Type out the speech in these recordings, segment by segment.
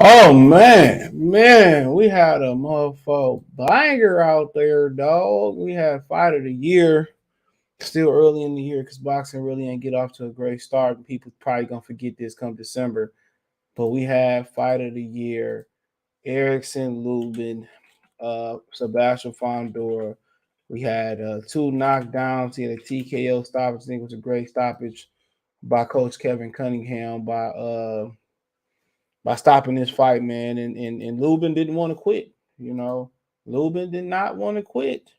Oh man, we had a motherfucker banger out there, dog. We had fight of the year. Still early in the year because boxing really ain't get off to a great start. People probably gonna forget this come December. But we had fight of the year, Erickson Lubin, Sebastian Fundora. We had two knockdowns. He had a TKO stoppage. I think it was a great stoppage by Coach Kevin Cunningham by stopping this fight, man. And Lubin didn't want to quit. You know, Lubin did not want to quit.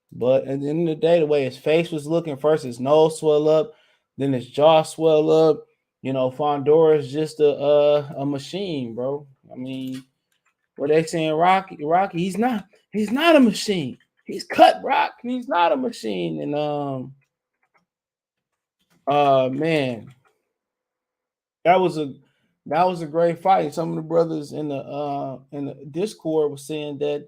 But at the end of the day, the way his face was looking, first his nose swell up, then his jaw swell up. You know, Fundora is just a machine, bro. I mean, what they saying, Rocky, he's not a machine. He's cut rock, he's not a machine. And man, that was a that was a great fight. Some of the brothers in the Discord was saying that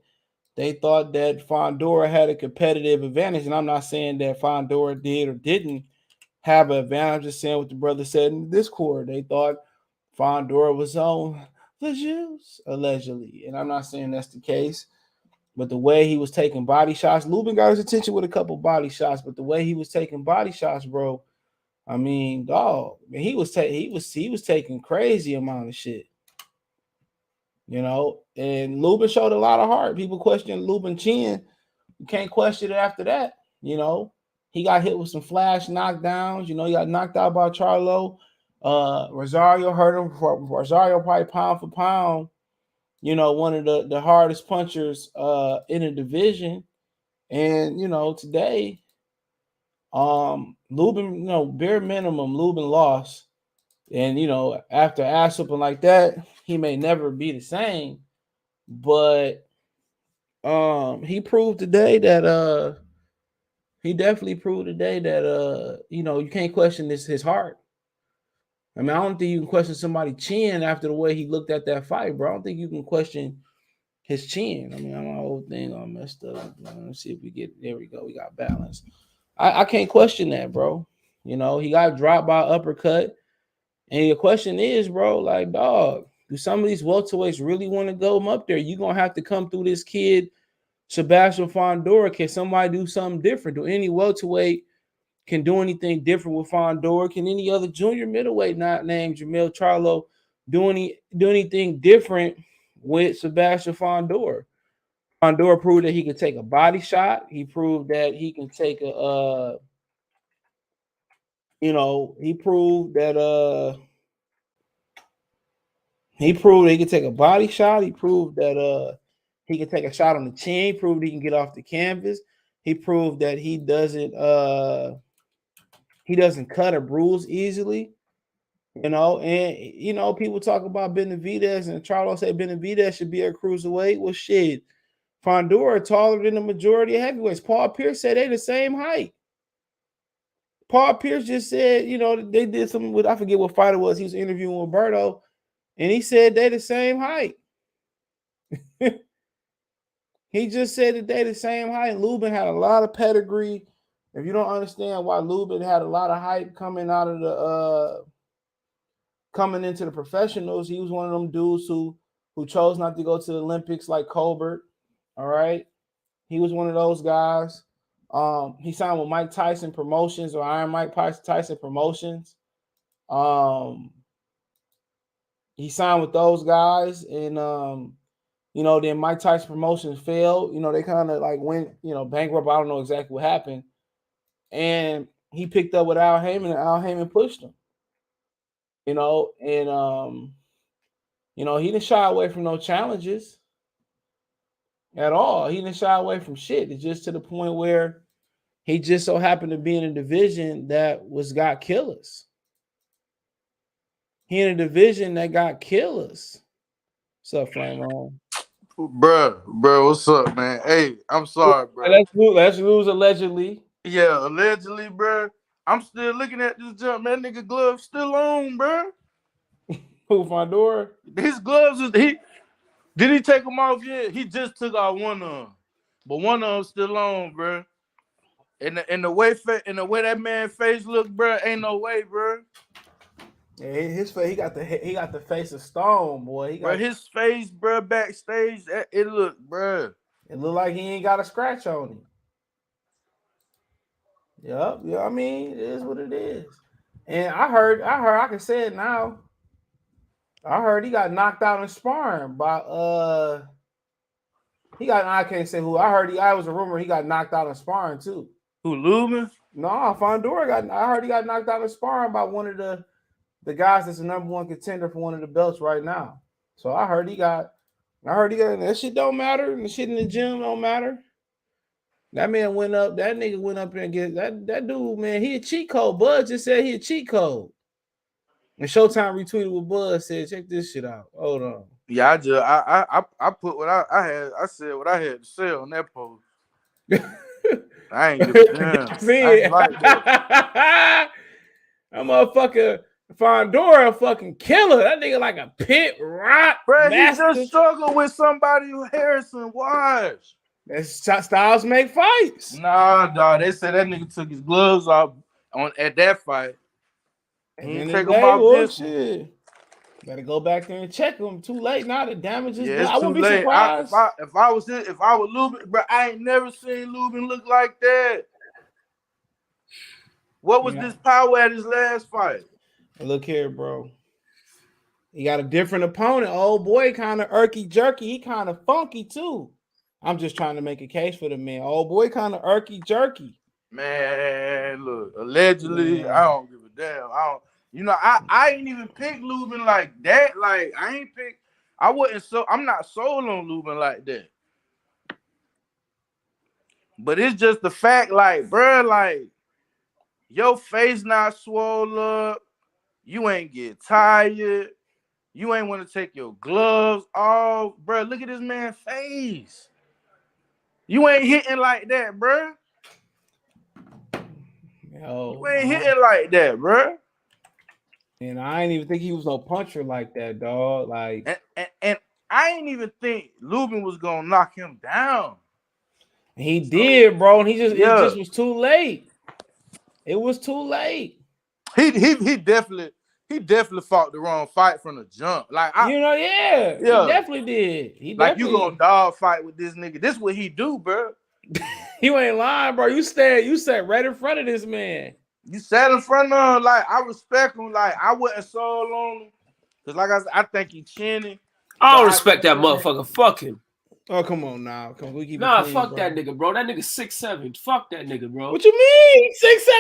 they thought that Fundora had a competitive advantage, and I'm not saying that Fundora did or didn't have an advantage. I'm just saying what the brother said in the Discord. They thought Fundora was on the juice, allegedly, and I'm not saying that's the case. But the way he was taking body shots, Lubin got his attention with a couple body shots, but the way he was taking body shots, bro, I mean, dog, man, he was taking crazy amount of shit, you know. And Lubin showed a lot of heart. People question Lubin chin. You can't question it after that, you know. He got hit with some flash knockdowns. You know, he got knocked out by Charlo. Rosario hurt him. Rosario probably pound for pound, you know, one of the hardest punchers in the division. And, you know, today, Lubin, you know, bare minimum, Lubin lost. And, you know, after ass whooping like that, he may never be the same. But he proved today that he definitely proved today that you know, you can't question this his heart. I mean, I don't think you can question somebody's chin after the way he looked at that fight, bro. I don't think you can question his chin. I mean, my whole thing all messed up. Let's see if we get there. We go. We got balance. I can't question that, bro. You know, he got dropped by uppercut. And your question is, bro, like, dog, do some of these welterweights really want to go up there? You're gonna have to come through this kid, Sebastian Fundora. Can somebody do something different? Do any welterweight can do anything different with Fundora? Can any other junior middleweight not named Jamel Charlo do anything different with Sebastian Fundora? Fundora proved that he can take a body shot. He proved that he can take a you know, he proved that he could take a body shot. He proved that he can take a shot on the chin. He proved he can get off the canvas. He proved that he doesn't cut or bruise easily. You know, and you know, people talk about Benavidez and Charlo say Benavidez should be a cruiserweight. Well, shit, Fundora taller than the majority of heavyweights. Paul Pierce said they the same height. Paul Pierce just said, you know, they did something with I forget what fight it was. He was interviewing Roberto, and he said they the same height. He just said that they the same height. Lubin had a lot of pedigree. If you don't understand why Lubin had a lot of hype coming into the professionals, he was one of them dudes who chose not to go to the Olympics like Colbert. All right. He was one of those guys. He signed with Mike Tyson Promotions or Iron Mike Tyson Promotions. Um, he signed with those guys, and you know, then Mike Tyson Promotions failed. You know, they kind of like went, you know, bankrupt. I don't know exactly what happened, and he picked up with Al Heyman, and Al Heyman pushed him. You know, and you know, he didn't shy away from no challenges at all. He didn't shy away from shit. It's just to the point where he just so happened to be in a division that was got killers. He in a division that got killers. What's up, Flame On? Bro, what's up, man? Hey, I'm sorry, bro. Let's lose allegedly. Yeah, allegedly, bro. I'm still looking at this jump, man. Nigga gloves still on, bro. Who Fundora? His gloves is he did he take them off yet? He just took off one of them, but one of them still on, bro. And the way that man face look, bro, ain't no way, bro. Yeah, his face, he got the face of stone, boy. Bro, his face, bro, backstage, it look, bro. It look like he ain't got a scratch on him. Yep, yeah. I mean, it is what it is. And I can say it now. I heard he got knocked out in sparring by I can't say who. I was a rumor he got knocked out in sparring too. Who, Lubin? No, Fundora I heard he got knocked out in sparring by one of the guys that's the number one contender for one of the belts right now. So I heard he got that shit don't matter, and the shit in the gym don't matter. That nigga went up there and get that dude, man, he a cheat code. Bud just said he a cheat code. And Showtime retweeted what Bud said. Check this shit out. Hold on. Yeah, I put what I had. I said what I had to say on that post. I ain't give a damn. I see it. Like that. That motherfucker Fundora fucking killer. That nigga like a pit rock. Bro, he just struggled with somebody who Harrison watch. That's styles make fights. Nah, dog. They said that nigga took his gloves off at that fight. He didn't take them off this shit. Better go back there and check him. Too late now. The damage is done. It's I wouldn't too be late. surprised. If I was Lubin, bro, I ain't never seen Lubin look like that. What was this power at his last fight? Look here, bro. He got a different opponent. Old boy kind of irky jerky. He kind of funky too. I'm just trying to make a case for the man. Old boy kind of irky jerky. Man, look, allegedly, I don't give a damn. I ain't even pick Lubin like that. Like, I'm not sold on Lubin like that. But it's just the fact, like, bro, like, your face not swole up. You ain't get tired. You ain't want to take your gloves off. Bro, look at this man's face. You ain't hitting like that, bro. You ain't hitting like that, bro. And I ain't even think he was no puncher like that, dog. Like, and I ain't even think Lubin was gonna knock him down. He did, bro. And it just was too late. It was too late. He definitely fought the wrong fight from the jump. Like, he definitely did. You gonna dog fight with this nigga? This what he do, bro. You ain't lying, bro. You sat right in front of this man. You sat in front of him. Like, I respect him. Like, I wasn't sold on him. Cause like I said, I think he chinny. I don't respect that motherfucker. Fuck him. Oh, come on now. We keep fuck bro. That nigga, bro. That nigga 6'7". Fuck that nigga, bro. What you mean?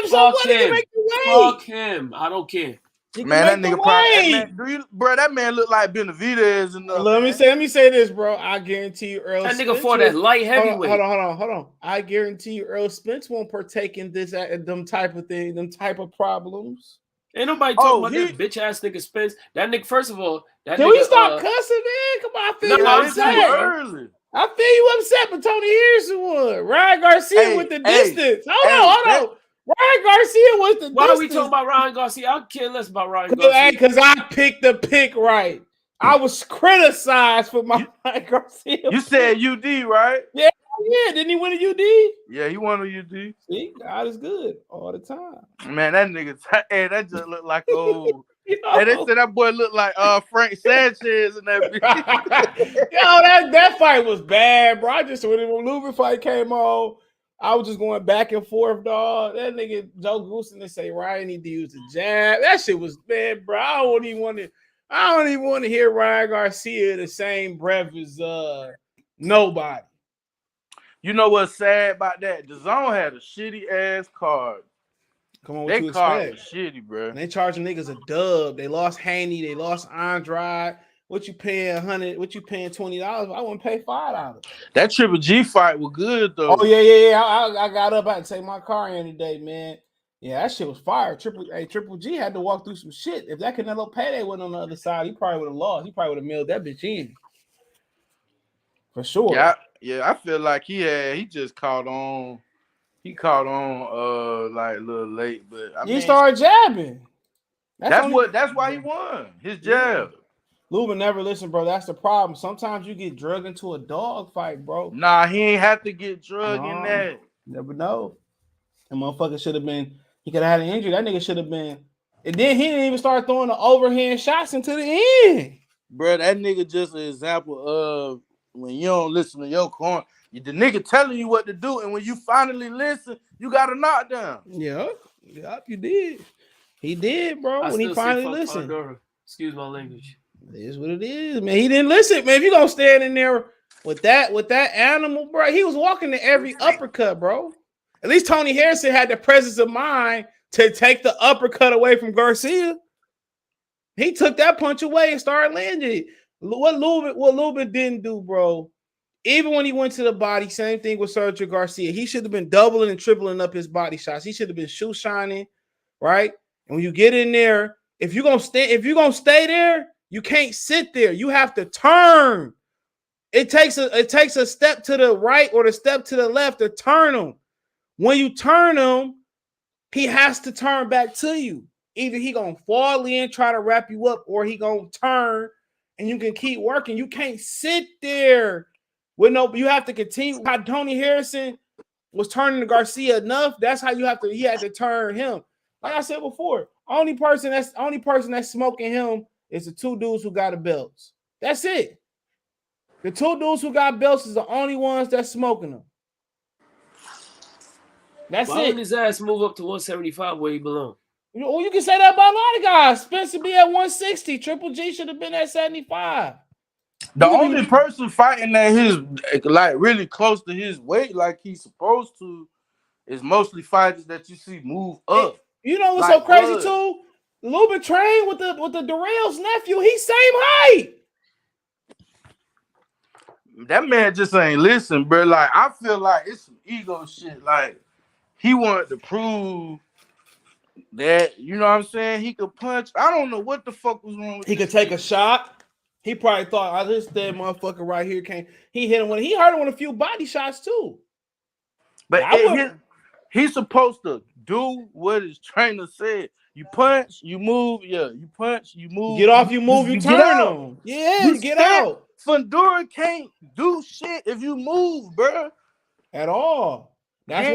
6'7". So what? He can make the weight. Fuck him. I don't care. Man, that nigga probably that man look like Benavidez and let me say this, bro. I guarantee you Earl that Spence nigga fought that light heavyweight. Hold on. I guarantee you Earl Spence won't partake in them type of thing, them type of problems. Ain't nobody talking about that bitch ass nigga Spence. That nigga, first of all, Can we stop cussing, man? Come on, I feel you upset. I feel you upset, but Tony Harrison won. Ryan Garcia with the distance. Hold on. Ryan Garcia was the Why are we talking about Ryan Garcia? I care less about Ryan Garcia. Because I picked the pick right. I was criticized for my Ryan Garcia. You said UD, right? Yeah. Didn't he win a UD? Yeah, he won a UD. See, God is good all the time. Man, that nigga, that just looked like old. Hey, they said that boy looked like Frank Sanchez and that bitch. That fight was bad, bro. When Lubin fight came on, I was just going back and forth, dog. That nigga Joe Goosen, they say Ryan need to use the jab. That shit was bad, bro. I don't even want to hear Ryan Garcia the same breath as nobody. You know what's sad about that? The Zone had a shitty ass card. Come on, what you card was shitty, bro. And they charging niggas a dub. They lost Haney. They lost Andrade. What you paying $100? What you paying $20? I wouldn't pay $5. That Triple G fight was good though. Oh yeah. I got up. I had to take my car in today, man. Yeah, that shit was fire. Triple G had to walk through some shit. If that Canelo payday went on the other side, he probably would have lost. He probably would have mailed that bitch in. For sure. Yeah, I feel like he just caught on. He caught on like a little late, but he started jabbing. That's why he won. His jab. Lubin never listened, bro. That's the problem. Sometimes you get drugged into a dog fight, bro. Nah, he ain't have to get drugged in that. Never know. The motherfucker should have been. He could have had an injury. That nigga should have been. And then he didn't even start throwing the overhand shots into the end. Bro, that nigga just an example of when you don't listen to your corner. The nigga telling you what to do, and when you finally listen, you got a knockdown. Yep, you did. He did, bro. I when he finally listened. Fundora. Excuse my language. It is what it is, man. He didn't listen, man. If you gonna stand in there with that animal, bro, he was walking to every uppercut, bro. At least Tony Harrison had the presence of mind to take the uppercut away from Garcia. He took that punch away and started landing it. What Lubin didn't do, bro. Even when he went to the body, same thing with Sergio Garcia. He should have been doubling and tripling up his body shots. He should have been shoe shining, right? And when you get in there, if you're gonna stay there, you can't sit there. You have to turn. It takes a step to the right or the step to the left to turn him. When you turn him, he has to turn back to you. Either he gonna fall in, try to wrap you up, or he gonna turn and you can keep working. You can't sit there with you have to continue. How Tony Harrison was turning to Garcia enough, that's how he had to turn him. Like I said before, only person that's smoking him is the two dudes who got the belts. That's it. The two dudes who got belts is the only ones that's smoking them. That's Why it. wouldn't his ass move up to 175 where he belongs? You can say that about a lot of guys. Spencer be at 160. Triple G should have been at 75. The only person fighting at his really close to his weight, like he's supposed to, is mostly fighters that you see move up. You know what's so crazy too? Lubin trained with the Darrell's nephew. He's same height. That man just ain't listen, bro. Like I feel like it's some ego shit. Like he wanted to prove that, you know what I'm saying, he could punch. I don't know what the fuck was wrong with he could take a shot. He probably thought, this dead motherfucker right here can't. He hit him he hurt him with a few body shots too. But he's supposed to do what his trainer said. You punch, you move, you punch, you move. Get off, you move, you turn them. Yeah, get out. Fundora can't do shit if you move, bro. At all. That's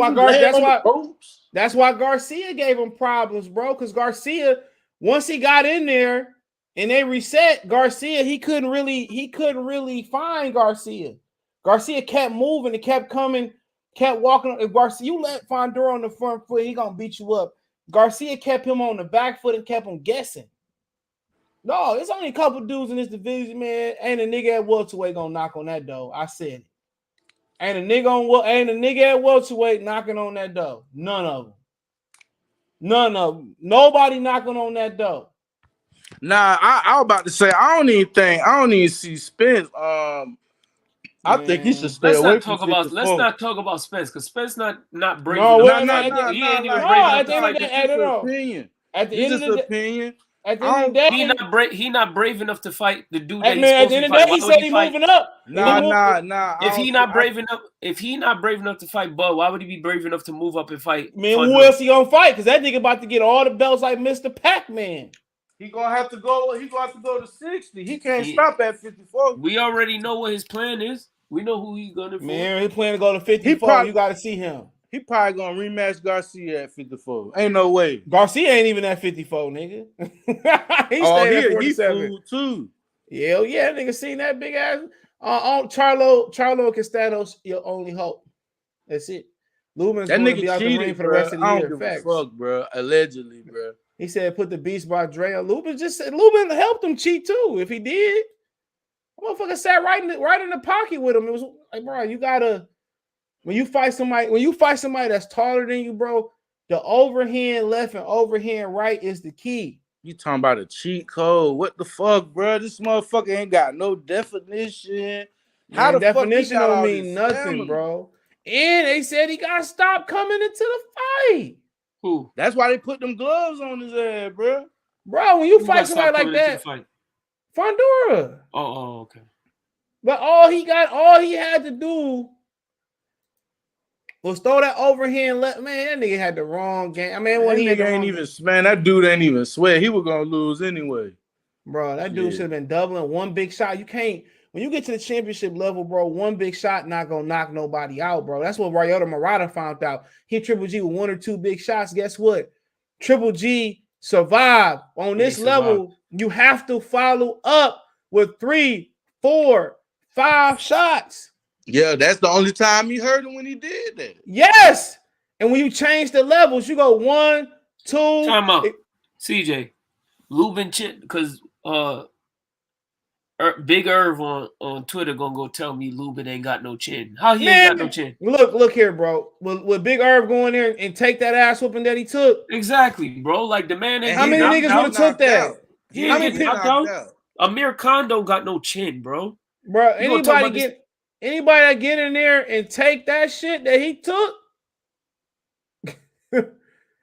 why Garcia gave him problems, bro. Because Garcia, once he got in there and they reset Garcia, he couldn't really find Garcia. Garcia kept moving and kept coming, kept walking. If Garcia, you let Fundora on the front foot, he gonna beat you up. Garcia kept him on the back foot and kept him guessing. No, there's only a couple dudes in this division, man. Ain't a nigga at welterweight gonna knock on that door. I said it. Ain't a nigga at welterweight knocking on that door. None of them. Nobody knocking on that door. Nah, I was about to say I don't even see Spence. I think he should stay away from 54. Let's not talk about Spence, because Spence not brave enough. He ain't even brave enough to fight. At the end of the day, he not brave enough to fight the dude that he's supposed to fight. He said he's moving up. Nah. If he not brave enough to fight Bud, why would he be brave enough to move up and fight? Man, who else he gonna fight? Because that nigga about to get all the belts like Mr. Pac-Man. He gonna have to go to 60. He can't stop at 54. We already know what his plan is. We know who he's gonna for. Man, he planning to go to 54. You gotta see him. He probably gonna rematch Garcia at 54. Ain't no way. Garcia ain't even at 54, nigga. He fooled too. Yeah, nigga, seen that big ass. Charlo Castanos, your only hope. That's it. Lubin's that gonna nigga be out cheated, the ring for the rest of the year. I don't give a fuck, bro. Allegedly, bro. He said put the beast by Dre. Lubin helped him cheat too. If he did, motherfucker sat right in the pocket with him. It was like, bro, you gotta. When you fight somebody that's taller than you, bro, the overhand left and overhand right is the key. You talking about a cheat code? What the fuck, bro? This motherfucker ain't got no definition. How the definition don't mean nothing, bro. And they said he got stopped coming into the fight. Who? That's why they put them gloves on his ass, bro. Bro, when you fight somebody like that, Fundora. Oh, okay. But all he had to do was throw that overhand left. Man, that nigga had the wrong game. I mean, that dude ain't even sweat. He was gonna lose anyway. Bro, that dude should have been doubling one big shot. You can't, when you get to the championship level, bro, one big shot not gonna knock nobody out, bro. That's what Ryota Murata found out. He Triple G with one or two big shots. Guess what? Triple G survive on this level, you have to follow up with 3, 4, 5 shots. Yeah, that's the only time he heard him when he did that. Yes. And when you change the levels, you go 1, 2. Time out. CJ, Lubin chin, because Big Irv on Twitter gonna go tell me Lubin ain't got no chin. How he ain't got no chin? Look here, bro. Will Big Irv go in there and take that ass whooping that he took? Exactly, bro. Like the man ain't. How many niggas would have took that? He ain't get knocked out. Amir Khan don't got no chin, bro. Bro, anybody that get in there and take that shit that he took.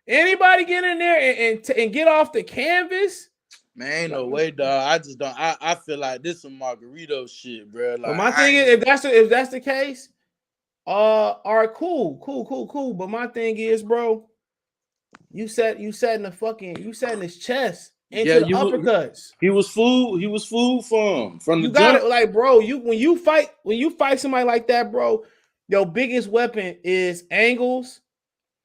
Anybody get in there and get off the canvas? Man, ain't no way, dog. I just don't. I feel like this some Margarito shit, bro. Like, but my thing is, if that's the case, all right, cool. But my thing is, bro, you sat in his chest into the uppercuts. He was food for him from the you got it, like, bro. When you fight somebody like that, bro, your biggest weapon is angles.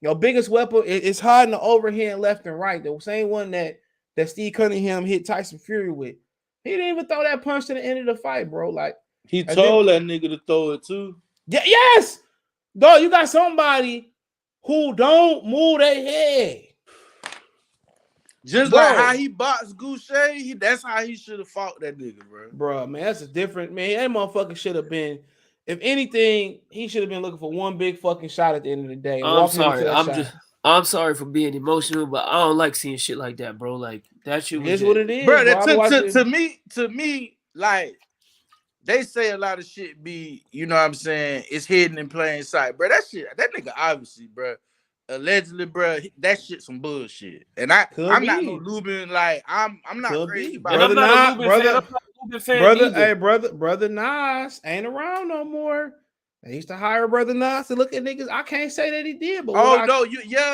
Your biggest weapon is hiding the overhand left and right. The same one that Steve Cunningham hit Tyson Fury with. He didn't even throw that punch to the end of the fight, bro. Like, he told that nigga to throw it too. Yeah, yes, dog. You got somebody who don't move their head. Just like how he boxed Goucher, that's how he should have fought that nigga, bro. Bro, man, that's a different man. That motherfucker should have been. If anything, he should have been looking for one big fucking shot at the end of the day. I'm sorry for being emotional, but I don't like seeing shit like that, bro. Like that shit is what it is, bro. To me, like they say a lot of shit be, you know what I'm saying, it's hidden in plain sight, bro. That nigga obviously, bro, allegedly, bro, that shit some bullshit. And I'm not no Lubin, like I'm not crazy about it. I'm not a Lubin fan. Brother Nas ain't around no more. They used to hire Brother Nas to look at niggas. I can't say that he did, but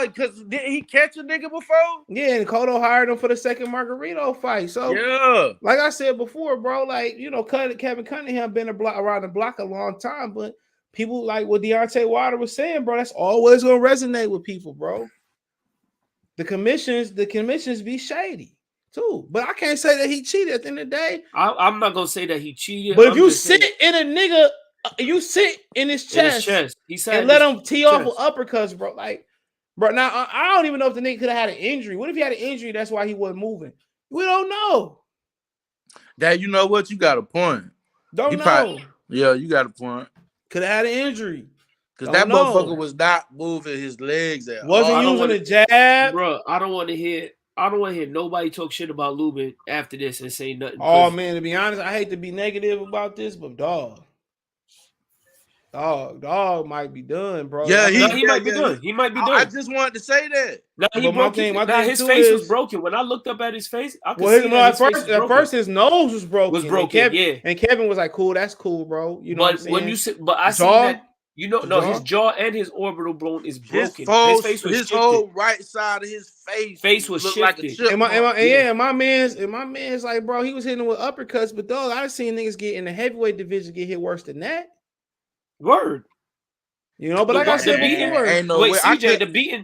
because did he catch a nigga before? Yeah, and Cotto hired him for the second Margarito fight. So yeah, like I said before, bro, like, you know, Kevin Cunningham been around the block a long time, but people, like what Deontay Wilder was saying, bro, that's always gonna resonate with people, bro. The commissions be shady too, but I can't say that he cheated. At the end of the day, I'm not gonna say that he cheated. But if you sit in a nigga, you sit in his chest, and let him tee off with uppercuts, bro. Like, bro, now I don't even know if the nigga could have had an injury. What if he had an injury? That's why he wasn't moving. We don't know. That, you know what? You got a point. Don't know. Yeah, you got a point. Could have had an injury. Because that motherfucker was not moving his legs at all. Wasn't using a jab. Bro, I don't want to hear nobody talk shit about Lubin after this and say nothing. Oh, man, to be honest, I hate to be negative about this, but dog might be done, bro. Yeah, he might be done. He might be done. I just wanted to say that. His face was broken. When I looked up at his face, I could see at first his nose was broken. And Kevin was like, "Cool, that's cool, bro." You know what I'm saying? When you said, but I see that. You know, his jaw and his orbital bone is broken. His face was shifted. Whole right side of his face was shifted. Like a my man's like, bro, he was hitting with uppercuts, but dog, I've seen niggas get in the heavyweight division get hit worse than that. Word. You know, but like I said before, CJ,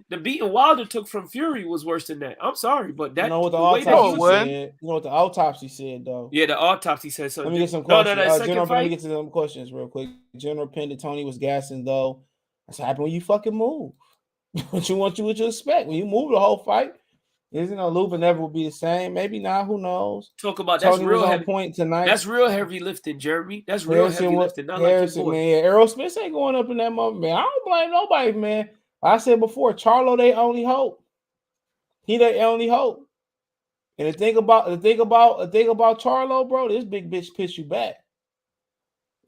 the beating Wilder took from Fury was worse than that. I'm sorry, but that. You know what the autopsy said? You know what the autopsy said, though? Yeah, the autopsy said something. Let me get some questions. Let me get to some questions real quick. General Pendant Tony was gassing, though. That's what happened when you fucking move. What you expect when you move the whole fight? Isn't Lubin never will be the same? Maybe not. Who knows? Talk about Tony that's real was heavy on point tonight. That's real heavy lifting, Jeremy. That's real heavy lifting. Not Harrison, like man. Aerosmith ain't going up in that moment, man. I don't blame nobody, man. Like I said before, Charlo, they only hope. He they only hope. And the thing about Charlo, bro, this big bitch piss you back.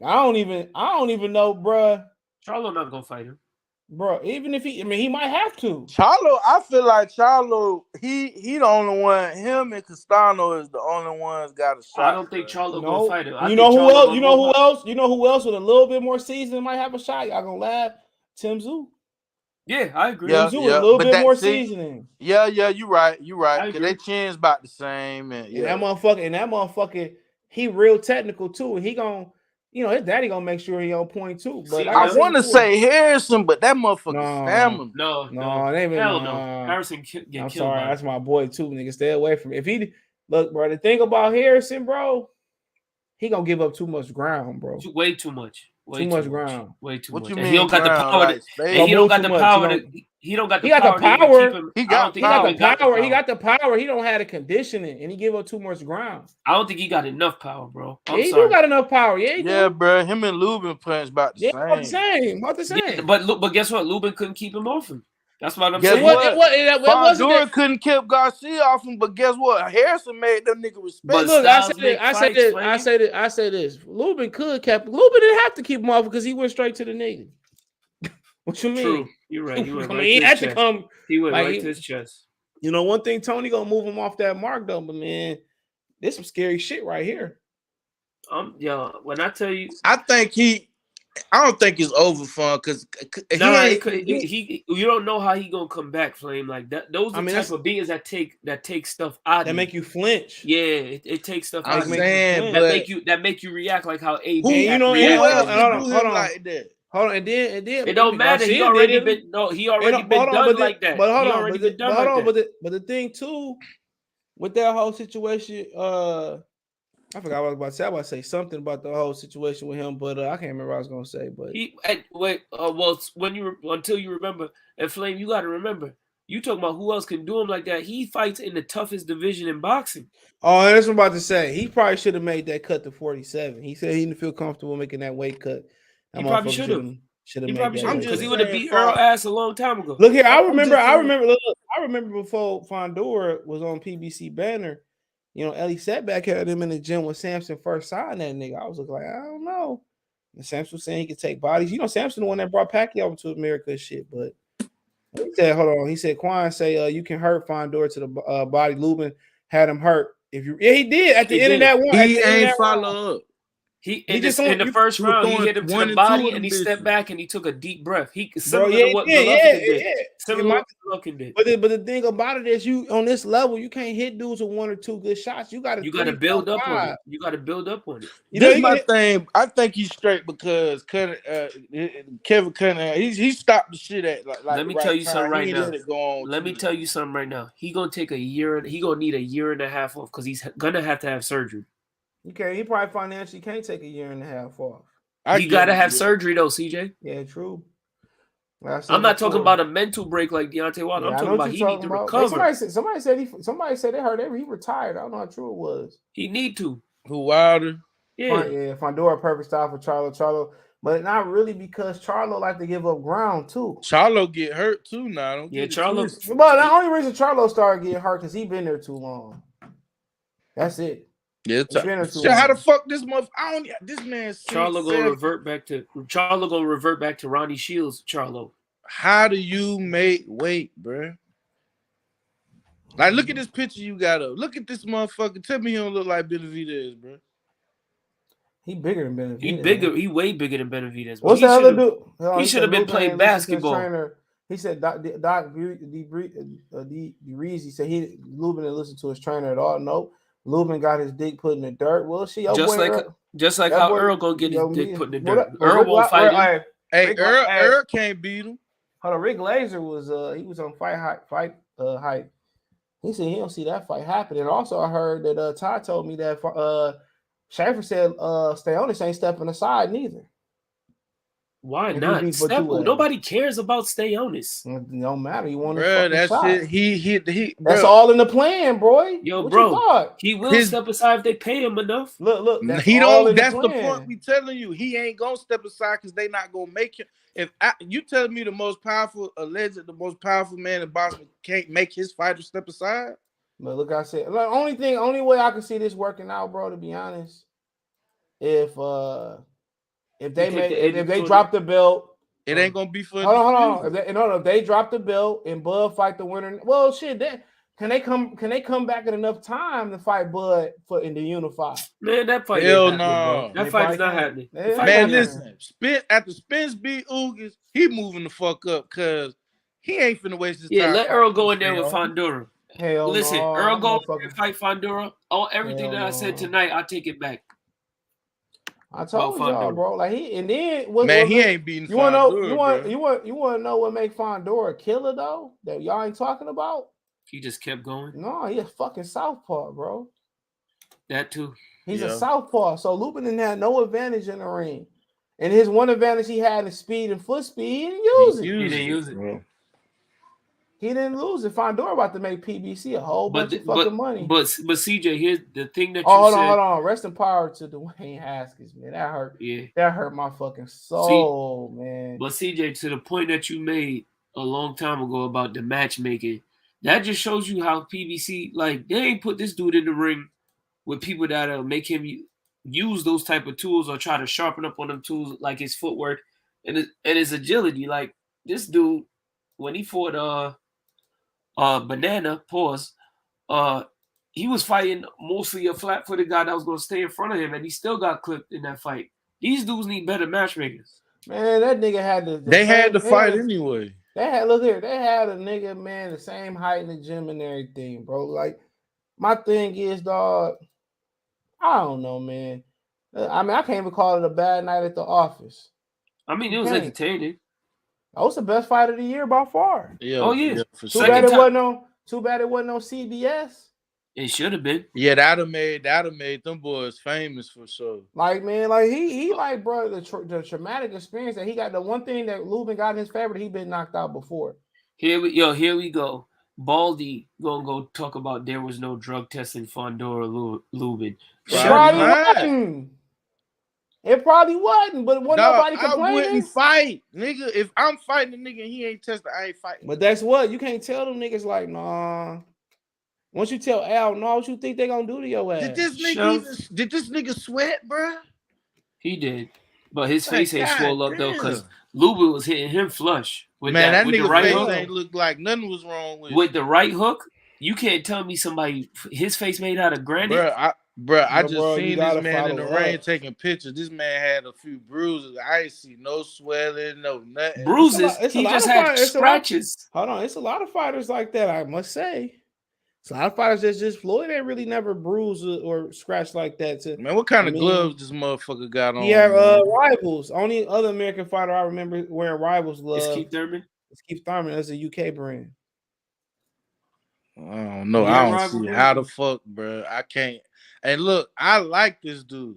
I don't even know, bro. Charlo not gonna fight him. Bro, even if he might have to. Charlo, I feel like Charlo, he the only one. Him and Castano is the only ones got a shot. I don't think Charlo gonna fight him. You know who else? You know who else with a little bit more seasoning might have a shot? Y'all gonna laugh? Tim Tszyu. Yeah, I agree. Tim Tszyu with a little bit more seasoning. Yeah, you right. Because their chin's about the same. And that motherfucker, he real technical too. And he gonna you know, his daddy gonna make sure he on point too. But See, like I I said want to before, say Harrison, but that motherfucker no, stamina. No. it ain't Hell no. no. Harrison get I'm killed sorry, by that's him. my boy too, nigga. Stay away from it. If he look, bro, the thing about Harrison, bro, he gonna give up too much ground, bro. Way too much. Too much ground. Way too What much. you And mean he don't got the ground? power. Like And space? he don't got too the much. power to. He don't got the He got the power to even power. keep him. He I got don't think He got even the power. He power. got the power. He don't have the conditioning, and he give up too much ground. I don't think he got enough power, bro. Yeah, I'm he sorry. do got enough power. Yeah, he Yeah, do. bro. Him and Lubin punch about the Yeah, same. about the same. About the same. Yeah, but guess what? Lubin couldn't keep him off him. That's what I'm Guess saying. what? It wasn't Fundora that. couldn't keep Garcia off him, but guess what? Harrison made them nigga respect. But Look, I styles say make this. fights, I say this. Lubin could kept. Lubin didn't have to keep him off because he went straight to the nigga. What you mean? True. You're right. He went I right mean, he to had his to chest. come. He went like, right to his chest. You know, one thing, Tony gonna move him off that mark though, but man, there's some scary shit right here. Yo, when I tell you, I don't think it's over for him because you don't know how he gonna come back, Flame. Like that. Those are the type of beings that take stuff out of you. That make you flinch. Yeah, it takes stuff out I'm of you. saying, that make you react like how AB who reacts. else do him like that? Hold on, and then it don't matter. He already been done like that. But hold on, but the thing too, with that whole situation, I forgot what I was about to say. I was about to say something about the whole situation with him, but I can't remember what I was gonna say. But until you remember, and Flame, you got to remember, you talking about who else can do him like that? He fights in the toughest division in boxing. Oh, that's what I'm about to say. He probably should have made that cut to 47. He said he didn't feel comfortable making that weight cut. He probably should have. He probably should have because he would have beat Earl ass a long time ago. Look here, I remember before Fundora was on PBC Banner. You know, Ellie Setback had him in the gym when Samson first signed that nigga. I was like, I don't know. And Samson was saying he could take bodies. You know, Samson the one that brought Pacquiao over to America and shit. But he said, hold on. He said, Quan say you can hurt Fundora to the body. Lubin had him hurt. He did at the end of that one. He ain't follow up. He just in the first round, he hit him to the body and he stepped back and he took a deep breath. Similar to what Golovkin did. But the thing about it is, you on this level, you can't hit dudes with one or two good shots. You got to build up on it. You got to build up on it. This is my thing. I think he's straight because Kevin Cunningham, he stopped the shit at like. Let me tell you something right now. Let me tell you something right now. He gonna take a year. He gonna need a year and a half off because he's gonna have to have surgery. Okay, he probably financially can't take a year and a half off. He gotta have surgery though, CJ. Yeah, true. I'm not talking about a mental break like Deontay Wilder. I'm talking about he need to recover. Somebody said they heard he retired. I don't know how true it was. He need to. Who, Wilder? Yeah. Fundora perfect style for Charlo, but not really because Charlo like to give up ground too. Charlo get hurt too now. Charlo. But the only reason Charlo started getting hurt because he been there too long. That's it. Yeah, how the fuck this month? This man. Charlo gonna revert back to Ronnie Shields. Charlo. How do you make weight, bro? Like, look at this picture you got up. Look at this motherfucker. Tell me he don't look like Benavidez, bro. He bigger than Benavidez. He way bigger than Benavidez. What's the other dude? He should have been playing basketball. He said Doc DeReese. He said Lubin didn't listen to his trainer at all. Nope. Lubin got his dick put in the dirt. Well, just like how Earl gonna get his dick put in the dirt. Earl won't fight him. Hey, Earl can't beat him. Hold on, Rick Laser was on fight hype. He said he don't see that fight happening. Also, I heard that Todd told me that Schaefer said Stayonis ain't stepping aside neither. Why not? Nobody cares about Stayonis. It don't matter. You want to that's shot. It. He that's all in the plan, boy. Yo, bro. He will step aside if they pay him enough. Look. That's the point we telling you. He ain't gonna step aside because they not gonna make him. You telling me the most powerful man in boxing can't make his fighter step aside? But look, I said, only way I can see this working out, bro, to be honest, if they drop the belt, it ain't gonna be for. Hold on. If they drop the belt and Bud fight the winner, well, shit. Can they come back in enough time to fight Bud in the unify? Man, that fight. Hell no. That fight's not happening. Man, listen. After Spence beat Ugas, he moving the fuck up because he ain't finna waste his time. Yeah, let Earl go in there with Fundora. Listen, Earl go and fight Fundora. Everything that I said tonight, I take it back. I told y'all, bro. Like he ain't beating Fundora. You want to know what make Fundora a killer though? That y'all ain't talking about? He just kept going. No, he a fucking southpaw, bro. That too. He's a southpaw. So Lubin didn't have no advantage in the ring. And his one advantage he had is speed and foot speed. He didn't use it. Bro. He didn't lose it. Fundora about to make PBC a whole bunch of fucking money. But CJ, here's the thing that hold on. Rest in power to Dwayne Haskins, man. That hurt. Yeah. That hurt my fucking soul, man. But CJ, to the point that you made a long time ago about the matchmaking, that just shows you how PBC, like, they ain't put this dude in the ring with people that'll make him use those type of tools or try to sharpen up on them tools, like his footwork and his agility. Like, this dude, when he fought Banana, he was fighting mostly a flat-footed guy that was going to stay in front of him, and he still got clipped in that fight. These dudes need better matchmakers. Man, that nigga had they had to fight anyway. They had a nigga, man, the same height in the gym and everything, bro. Like, my thing is, dog, I don't know, man. I mean, I can't even call it a bad night at the office. I mean, it was entertaining. That was the best fight of the year by far. Yeah. Oh yeah. Too bad it wasn't on CBS. It should have been. Yeah, that'd have made them boys famous for sure. Like, man, like he like, bro, the traumatic experience that he got. The one thing that Lubin got in his favor, he been knocked out before. Here we go. Baldy gonna go talk about there was no drug testing Fundora Lubin. It probably wasn't, but nobody complaining. I wouldn't fight, nigga. If I'm fighting a nigga and he ain't tested, I ain't fighting. But that's what you can't tell them niggas like, nah. Once you tell Al, no, what you think they gonna do to your ass? Did this nigga sweat, bro? He did, but his face ain't swole up though, because Lubin was hitting him flush. With that nigga right face hook. Ain't look like nothing was wrong with. With the right hook, you can't tell me his face made out of granite. I just seen this man in the rain taking pictures. This man had a few bruises. I ain't see no swelling, no nothing. Bruises. He just had scratches. Hold on, it's a lot of fighters like that. I must say, it's a lot of fighters that's just Floyd ain't really never bruised or scratched like that. Man, what kind of gloves this motherfucker got on? Yeah, Rivals. Only other American fighter I remember wearing Rivals gloves. It's Keith Thurman. That's a UK brand. I don't know. I don't see how the fuck, bro. I can't. And look, I like this dude.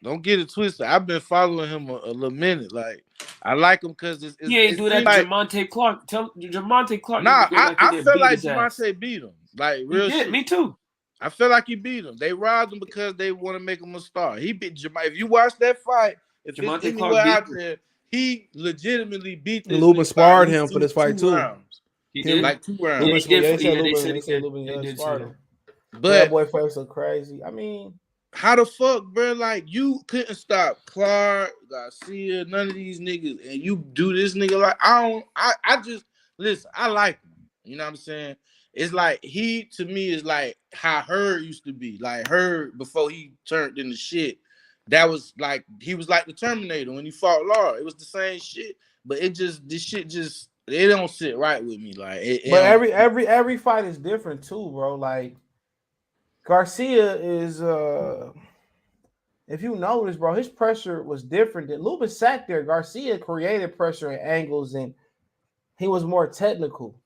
Don't get it twisted. I've been following him a little minute. Like, I like him because it's he ain't do that. Like, Jamonte Clark. Jamonte Clark. Nah, I feel like Jamonte beat him. Like, real shit. Me too. I feel like he beat him. They robbed him because they want to make him a star. He beat Jamonte. If you watch that fight, if Jamonte Clark out there, he legitimately beat this. Lubin sparred him for this fight too. He did like 2 rounds. They said Lubin sparred him. But that boy fight so crazy. I mean, how the fuck, bro? Like, you couldn't stop Clark, Garcia, none of these niggas, and you do this nigga like I just listen. I like him. You know what I'm saying? It's like he to me is like how Hurd used to be. Like Hurd before he turned into shit. That was like he was like the Terminator when he fought Laura. It was the same shit, but this shit it don't sit right with me. Like, but every fight is different too, bro. Like. Garcia is, if you notice, bro, his pressure was different. Than Lubin sat there. Garcia created pressure at angles, and he was more technical,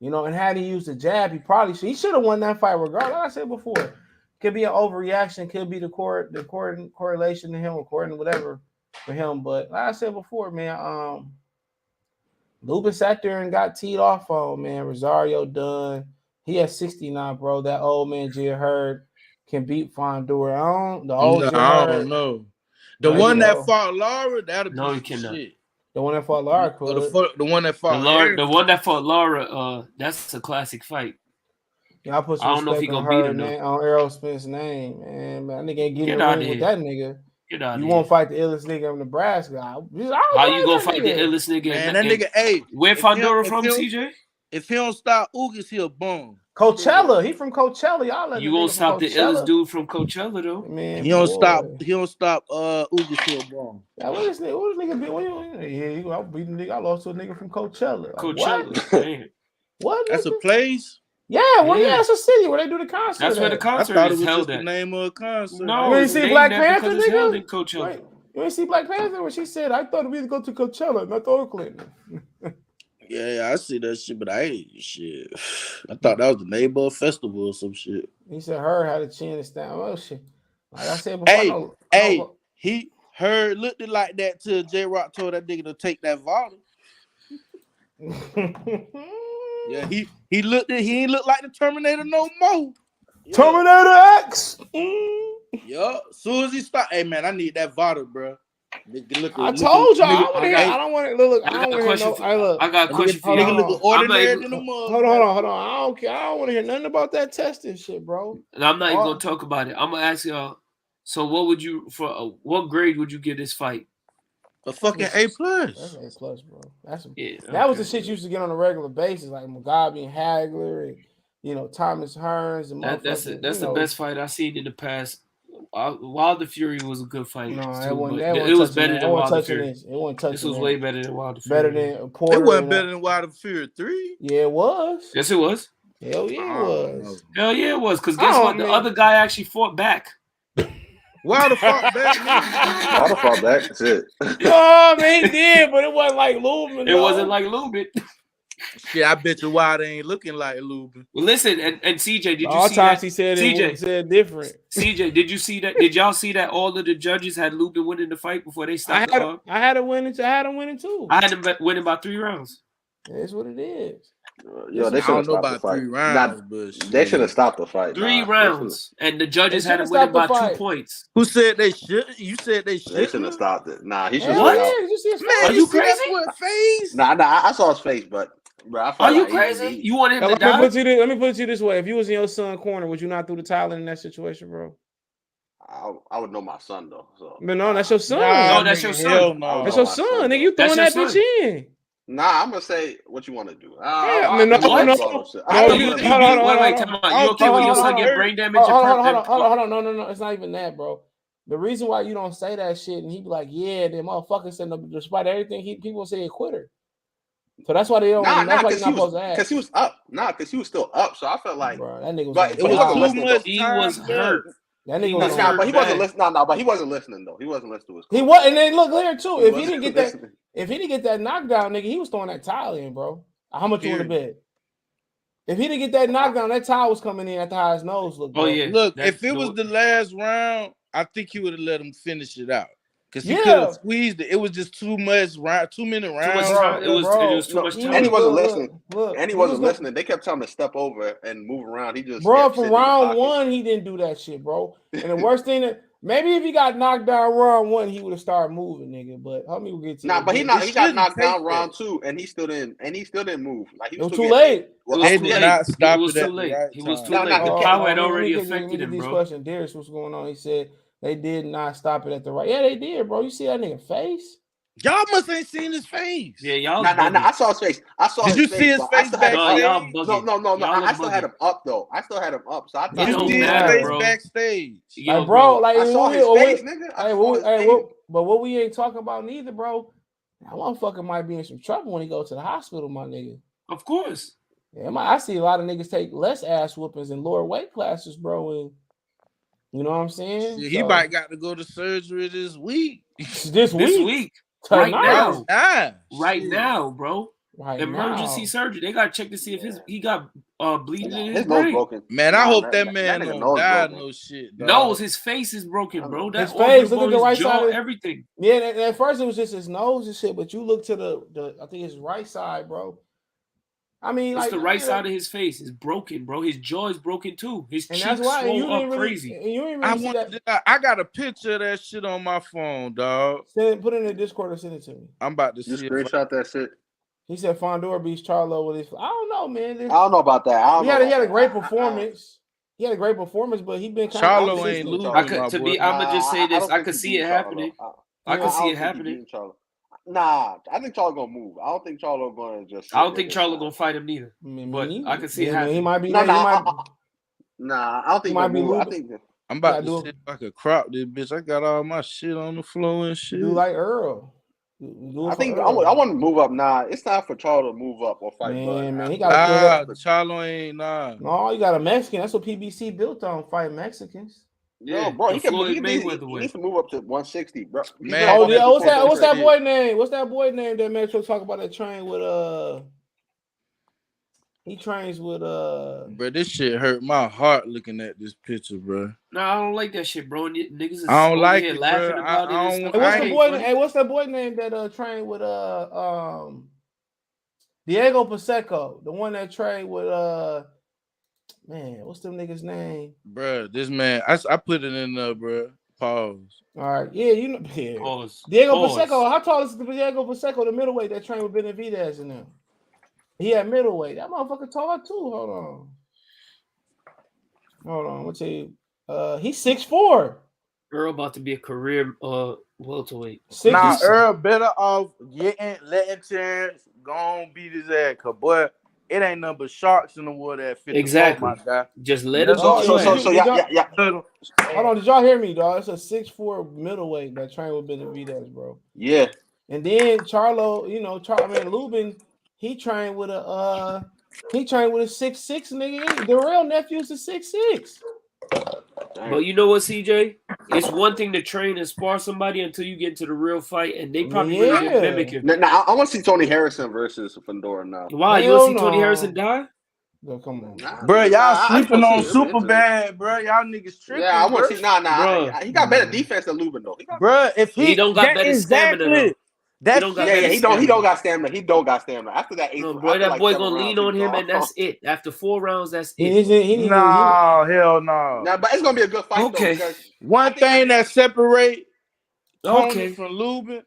and had he used the jab, he should have won that fight regardless. Like I said before, could be an overreaction, could be the correlation to him recording whatever for him. But like I said before, man, Lubin sat there and got teed off on, man. Rosario done. He has 69, bro. That old man Jay Hurd can beat Fundora. I don't know. The one that fought Laura, that'll no, he cannot. Shit. The one that fought Laura, cool. The one that fought the one that fought Laura. That's a classic fight. Yeah, I don't know if he gonna beat him on Errol Spence' name, man. That nigga ain't getting in with that nigga. You won't fight the illest nigga in Nebraska. How you gonna fight the illest nigga? Man, that nigga, hey, where Fundora from, CJ? If he don't stop Ugas, he'll boom. Coachella, he from Coachella. Y'all you won't stop the illest dude from Coachella though. Man, he don't stop Ugas, he'll boom. Yeah, what this nigga be? I beat a nigga. I lost to a nigga from Coachella. Coachella. What? That's a place. Yeah, it's a city where they do the concert. That's where the concert is held at. The name of a concert. No, you see Black Panther, nigga? Held in Coachella. You ain't see Black Panther when she said, "I thought we'd go to Coachella, not to Oakland." Yeah, I see that shit, but I ain't shit. I thought that was the neighbor festival or some shit. He said her had a chin and stand. Oh shit! Like I said before, Hey, he heard looked it like that till J Rock told that nigga to take that vodka. Yeah, he looked it. He ain't look like the Terminator no more. Yeah. Terminator X. Yeah, soon as he start, hey man, I need that vodka, bro. I told y'all I don't want to look. I don't want to hear no. I got a question for you. Nigga look ordinary than the mug. Hold on. I don't care. I don't want to hear nothing about that testing shit, bro. And I'm not even gonna talk about it. I'm gonna ask y'all. So, what would you what grade would you give this fight? A fucking A+. That's A+, bro. That was the shit you used to get on a regular basis, like Mugabe and Hagler and Thomas Hearns and that's the best fight I've seen in the past. Wilder Fury was a good fight. No, it was better than Wilder Fury. It wasn't touching. This was way better than Wilder Fury. Better than Porter. It wasn't better than Wilder Fury 3. Yeah, it was. Yes, it was. Hell yeah, it was. Hell yeah, it was. Because guess what? The other guy actually fought back. Wilder fought back. Wilder fought back. That's it. No, man, he did, but it wasn't like Lubin. It wasn't like Lubin. Shit, I bet you Wilder ain't looking like Lubin. Well, listen, and CJ, did you all see times that? He said CJ said different. CJ, did you see that? Did y'all see that all of the judges had Lubin winning the fight before they stopped? I had him winning too. I had him winning by 3 rounds. That's what it is. Yo, they should have stopped the fight. 3 rounds, but they should have stopped the fight. 3 rounds, and the judges had him winning by 2 points. Who said they should? You said they should. They shouldn't have stopped it. Nah, he should. What? Did you see his face? Man, Are you crazy? Face? Nah, I saw his face, but bro, are you crazy? You want him to die? Let me put it to you this way: if you was in your son's corner, would you not throw the towel in that situation, bro? I would know my son though. So. But no, that's your son. No, that's your son. No. That's your son, nigga. You throwing that bitch in? Nah, I'm gonna say what you want to do. You okay when your son get brain damage? Hold on. No. It's not even that, bro. The reason why you don't say that shit, and he be like, yeah, the motherfucker said, despite everything, people say a quitter. So that's why they don't. That's why you're not supposed to ask. Because he was up. Because he was still up. So I felt like, bro, that nigga was. But it was too much. He was hurt. That nigga was. But he wasn't listening. No, but he wasn't listening though. He wasn't listening to his. He was, and then look here too. If he didn't get that knockdown, nigga, he was throwing that towel in, bro. How much you want to bet? If he didn't get that knockdown, that towel was coming in after how his nose looked. Oh yeah. Look, if it was the last round, I think he would have let him finish it out. Because he could have squeezed it. It was just too much 2 minute rounds. It was too much time. And he wasn't listening. He wasn't listening. They kept telling him to step over and move around. He just from round 1, he didn't do that shit, bro. And the worst thing that maybe if he got knocked down round 1, he would have started moving, nigga. But how many will get to but he got knocked down round 2, and he still didn't move. Like it was too late. They did not stop. It was too late. He was too late. The power had already affected him, bro. Question, Darius, what's going on? He said. They did not stop it at the right. Yeah, they did, bro. You see that nigga face? Y'all must ain't seen his face. Yeah, y'all. Nah. I saw his face. Did you see his face backstage? No. I still had him up though. I still had him up. So I thought you see his face backstage. Like, bro, like I saw his face, nigga. But what we ain't talking about neither, bro. That motherfucker might be in some trouble when he go to the hospital, my nigga. Of course. Yeah, I see a lot of niggas take less ass whoopings in lower weight classes, bro. And you know what I'm saying? Yeah, he might got to go to surgery this week. This week. Right now. Right now, bro. Emergency surgery. They got to check to see if he got bleeding in his brain. Broken. Man, I hope that man don't die no shit. Dog. Nose, his face is broken, bro. That his face, look at the right jaw, side. Everything. Yeah, at first it was just his nose and shit, but you look to the I think his right side, bro. I mean, it's the right side of his face is broken, bro. His jaw is broken too. His cheeks swole up crazy. I got a picture of that shit on my phone, dog. Put it in the Discord or send it to me. I'm about to see. Screenshot that shit. He said Fundora beats Charlo with his. I don't know, man. I don't know about that. He had a great performance. He had a great performance, but he been kind of. Charlo ain't losing. I'm gonna just say this. I could see it happening. I can see it happening. Nah, I think Charlo gonna move. I don't think Charlo gonna just. I don't think Charlo gonna fight him neither. But I can see it happening. He might be. Nah, I don't think he might be move. I think I'm about to see if I could crop this bitch. I got all my shit on the floor and shit. Do like Earl. I think I want to move up. Nah, it's time for Charlo to move up or fight. Man, he got Charlo ain't No, you got a Mexican. That's what PBC built on, fight Mexicans. Yeah, bro, the he Floyd needs Mayweather to move up to 160, bro. Man, what's that boy name? What's that boy name that Metro talk about that train with he trains with bro, this shit hurt my heart looking at this picture, bro. No, I don't like that shit, bro. Niggas is I don't over like here it, laughing bro. about it and stuff. What's the boy name that trained with Diego Paseco, the one that trained with man, what's them niggas name? Bro, this man, I put it in there, bro. Pause. All right, yeah, you know, yeah. Pause. Diego Paseco. How tall is Diego Paseco, the middleweight that trained with Benavidez in them? He had middleweight. That motherfucker tall too. Hold on. I'll tell you. He's 6'4". Earl about to be a career welterweight. Nah, Earl better off letting Terrence go on beat his ass, cause boy, it ain't nothing but sharks in the water at 54, exactly. my guy. Just let him go. go. Yeah. Hold on, did y'all hear me, dog? It's a 6'4" middleweight that trained with Benavidez, bro. Yeah. And then Charlo, Lubin, he trained with a 6'6" nigga. The real nephew's a 6'6". But you know what, CJ? It's one thing to train and spar somebody until you get into the real fight, and they probably really didn't mimic him. Now, I want to see Tony Harrison versus Fundora now. Why? You want to see Tony Harrison die? No, come on, bro. Y'all sleeping on super bad, bro. Y'all niggas tripping. Yeah, I want to see. Nah. Bro. He got better defense than Lubin though. Bro, if he don't got better stamina though. He don't got stamina. He don't got stamina. After that, bro, that boy gonna lean on him, and that's it. After 4 rounds, that's it. Hell no. Nah, but it's gonna be a good fight. Okay. Though, one thing that separate Tony from Lubin,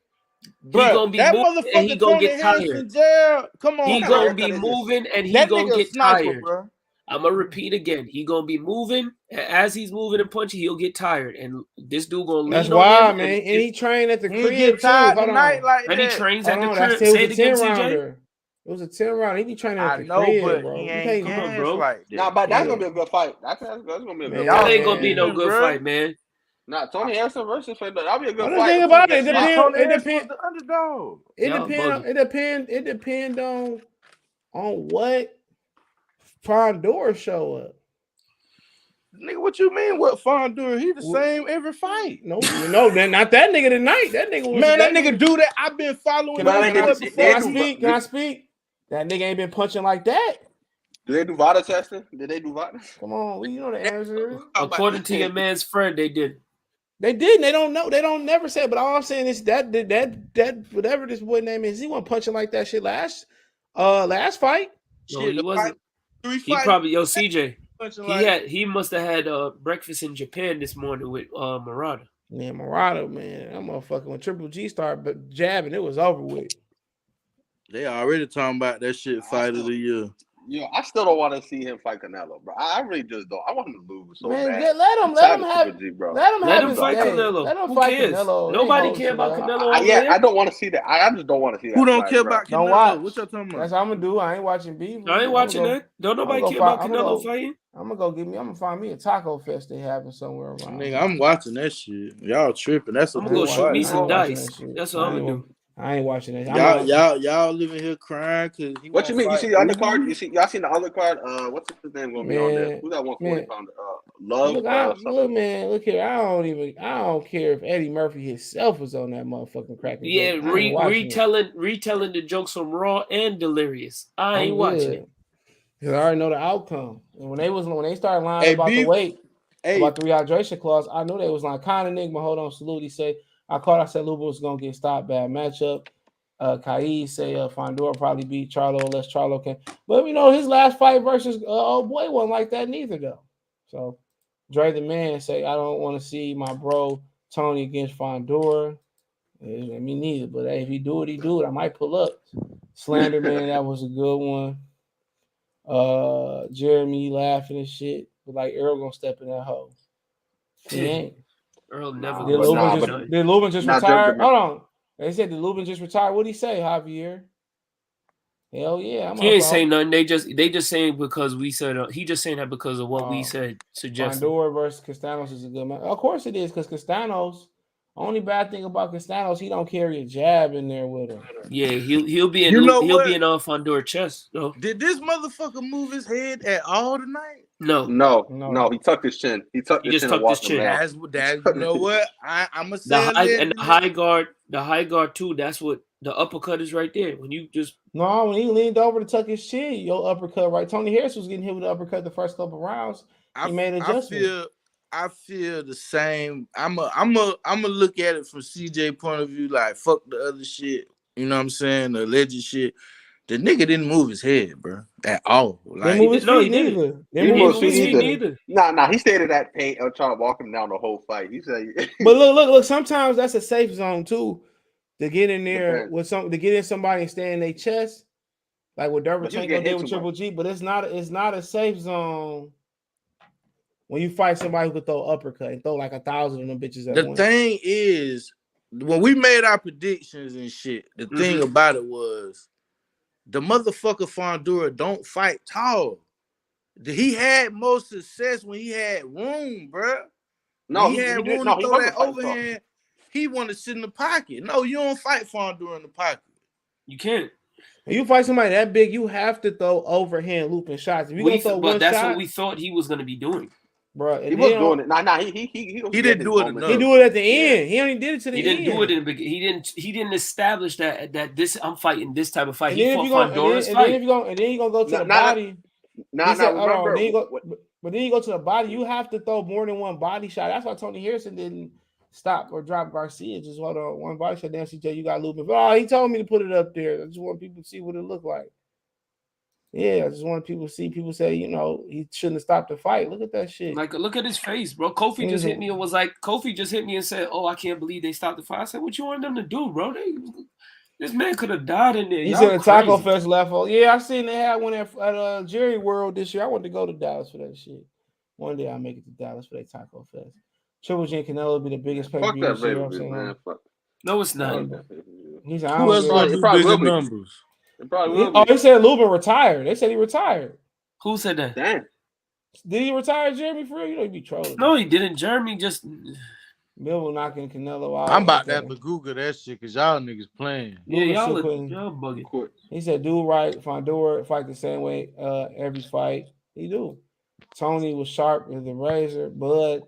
bro, he gonna be that moving motherfucker and he gonna Tony get Harrison tired. Jail. Come on, he gonna be moving and he gonna get tired. Bro. I'm gonna repeat again. He gonna be moving. As he's moving and punching, he'll get tired. And this dude gonna lean That's on why, him. man. And he trained at the crib get tired tonight like and that. he trains at the crib. Say Say it it again, CJ. Rounder. It was a 10 round. He be training at the crib, but bro. He ain't come on, bro. Like that. Nah, but that's gonna be a good fight. That's gonna be a good fight. That ain't gonna be no good fight, man. Nah, Tony Harrison versus Fundora. That'll be a good The fight. thing about it, it depends. The underdog. It depends on what Fundora show up. Nigga, what you mean? What Fundora? He the same every fight. No, not that nigga tonight. That nigga was that nigga do that. I've been following. Can I speak? That nigga ain't been punching like that. Do they do VADA testing? Did they do VADA? Come on, you know the answer. According to your man's friend, they did. They didn't. They don't know. They don't never say it. But all I'm saying is that whatever this boy name is, he wasn't punching like that shit last fight. No, he wasn't. He probably CJ. He must have had breakfast in Japan this morning with Murata. Yeah, Murata, man. That motherfucker when Triple G started jabbing, it was over with. They already talking about that shit fight of the year. Yeah, I still don't want to see him fight Canelo, bro. I really just don't. I want him to lose so bad. Let him fight Canelo. Let him Who fight cares? Canelo. Nobody care about Canelo. I don't want to see that. I just don't want to see that. Who don't care about Canelo? Don't watch. What y'all talking about? That's what I'm gonna do. I ain't watching beef. I ain't watching that. Don't nobody care about Canelo fighting. I'm gonna find me a taco fest they having somewhere around. Nigga, I'm watching that shit. Y'all tripping. That's a I'm gonna go shoot me some dice. That's what I'm gonna do. I ain't watching that. Y'all living here crying because what you mean? You see the undercard? Y'all seen the undercard? What's his name gonna be on there? Who's that 140 pounder? Love. Look, man. Look here. I don't care if Eddie Murphy himself was on that motherfucking cracker. Yeah, retelling the jokes from Raw and Delirious. I ain't watching it because I already know the outcome. And when they started lying about the weight, about the rehydration clause, I knew they was like kind of enigma. Hold on, salute. He said. I said Lubin was gonna get stopped. Bad matchup. Kai say Fundora probably beat Charlo unless Charlo can. But his last fight versus old boy wasn't like that neither though. So Dre the man say I don't want to see my bro Tony against Fundora. Me neither. But hey, if he do it. I might pull up. Slander man, that was a good one. Jeremy laughing and shit. But like Earl gonna step in that hole. He ain't. Earl never. Did Lubin just retire? Hold on. They said did Lubin just retire? What'd he say, Javier? Hell yeah. He ain't saying nothing. They just saying because we said he just saying that because of what we said suggested. Fundora versus Castanos is a good match. Of course it is, because Castanos Only bad thing about Castanos, he don't carry a jab in there with him. Yeah, he'll be in Fundora chest. No. Did this motherfucker move his head at all tonight? No. He tucked his chin. He tucked his chin and walked him down. That's you know what? I'm gonna say the high guard too. That's what the uppercut is right there. When you just when he leaned over to tuck his chin, your uppercut right. Tony Harris was getting hit with the uppercut the first couple rounds. He made an adjustment. I feel the same. I'm a look at it from CJ point of view, like fuck the other shit. You know what I'm saying? The alleged shit. The nigga didn't move his head, bro, at all. Like, he didn't. He moved his feet neither. Nah. He stayed in that paint and trying to walk him down the whole fight. He said, but look. Sometimes that's a safe zone too, to get in there to get in somebody and stay in their chest, like what Derevchenko did with Triple G. But it's not a safe zone when you fight somebody who could throw uppercut and throw like 1,000 of them bitches at once. The thing is, when we made our predictions and shit, the thing about it was, the motherfucker Fundora don't fight tall. He had more success when he had room, bro. No, he had room to throw that overhand. He wanted to sit in the pocket. No, you don't fight Fundora in the pocket. You can't. When you fight somebody that big, you have to throw overhand looping shots. If you gonna throw one that's shot, what we thought he was gonna be doing. Bro, he was doing it. Nah, he didn't do it enough. He do it at the end. He only did it to the end. He didn't do it in the beginning. He didn't establish that this I'm fighting this type of fight. He fought Fondora's fight. And then you gonna go to the body. But then you go to the body. You have to throw more than one body shot. That's why Tony Harrison didn't stop or drop Garcia. Just hold on one body shot. Damn, CJ, you got Lubin. Oh, he told me to put it up there. I just want people to see what it looked like. Yeah, I just want people to see. People say, he shouldn't have stopped the fight. Look at that shit. Like, look at his face, bro. Kofi just hit me and was like, Kofi just hit me and said, "Oh, I can't believe they stopped the fight." I said, "What you want them to do, bro? This man could have died in there." He said the Taco Fest left. Yeah, I seen they had one at Jerry World this year. I wanted to go to Dallas for that shit. One day I'll make it to Dallas for that Taco Fest. Triple G and Canelo will be the biggest pay-per-view this year. Man. No, it's not. He said, who else going to do bigger numbers? They said Lubin retired. They said he retired. Who said that? Damn. Did he retire, Jeremy? For real? He'd be trolling. No, he didn't. Jeremy just Bill knocking Canelo out. I'm about to have to Google that shit because y'all niggas playing. Yeah, y'all bugging. He said, "Do right, Fundora fight the same way every fight he do." Tony was sharp as the razor, Bud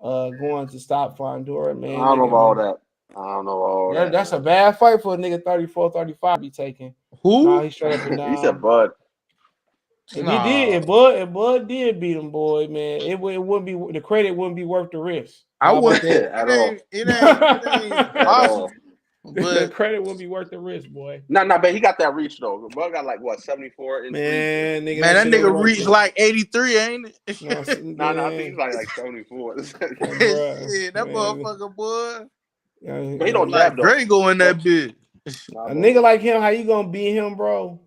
going to stop Fundora, man. I don't know about all that. I don't know all that. That's a bad fight for a nigga 34, 35 be taking. Who? Nah, he straight up and down. He said Bud. If he did, if Bud did beat him, boy, man, it wouldn't be the credit wouldn't be worth the risk. I wouldn't at all. It ain't possible. But the credit wouldn't be worth the risk, boy. No, but he got that reach though. Bud got like what 74 man, nigga, that nigga reached like 83, ain't it? No, I think he's like 74. Yeah, that motherfucker, boy. But he don't jab though. Grego in that bitch. A nigga like him, how you gonna beat him, bro?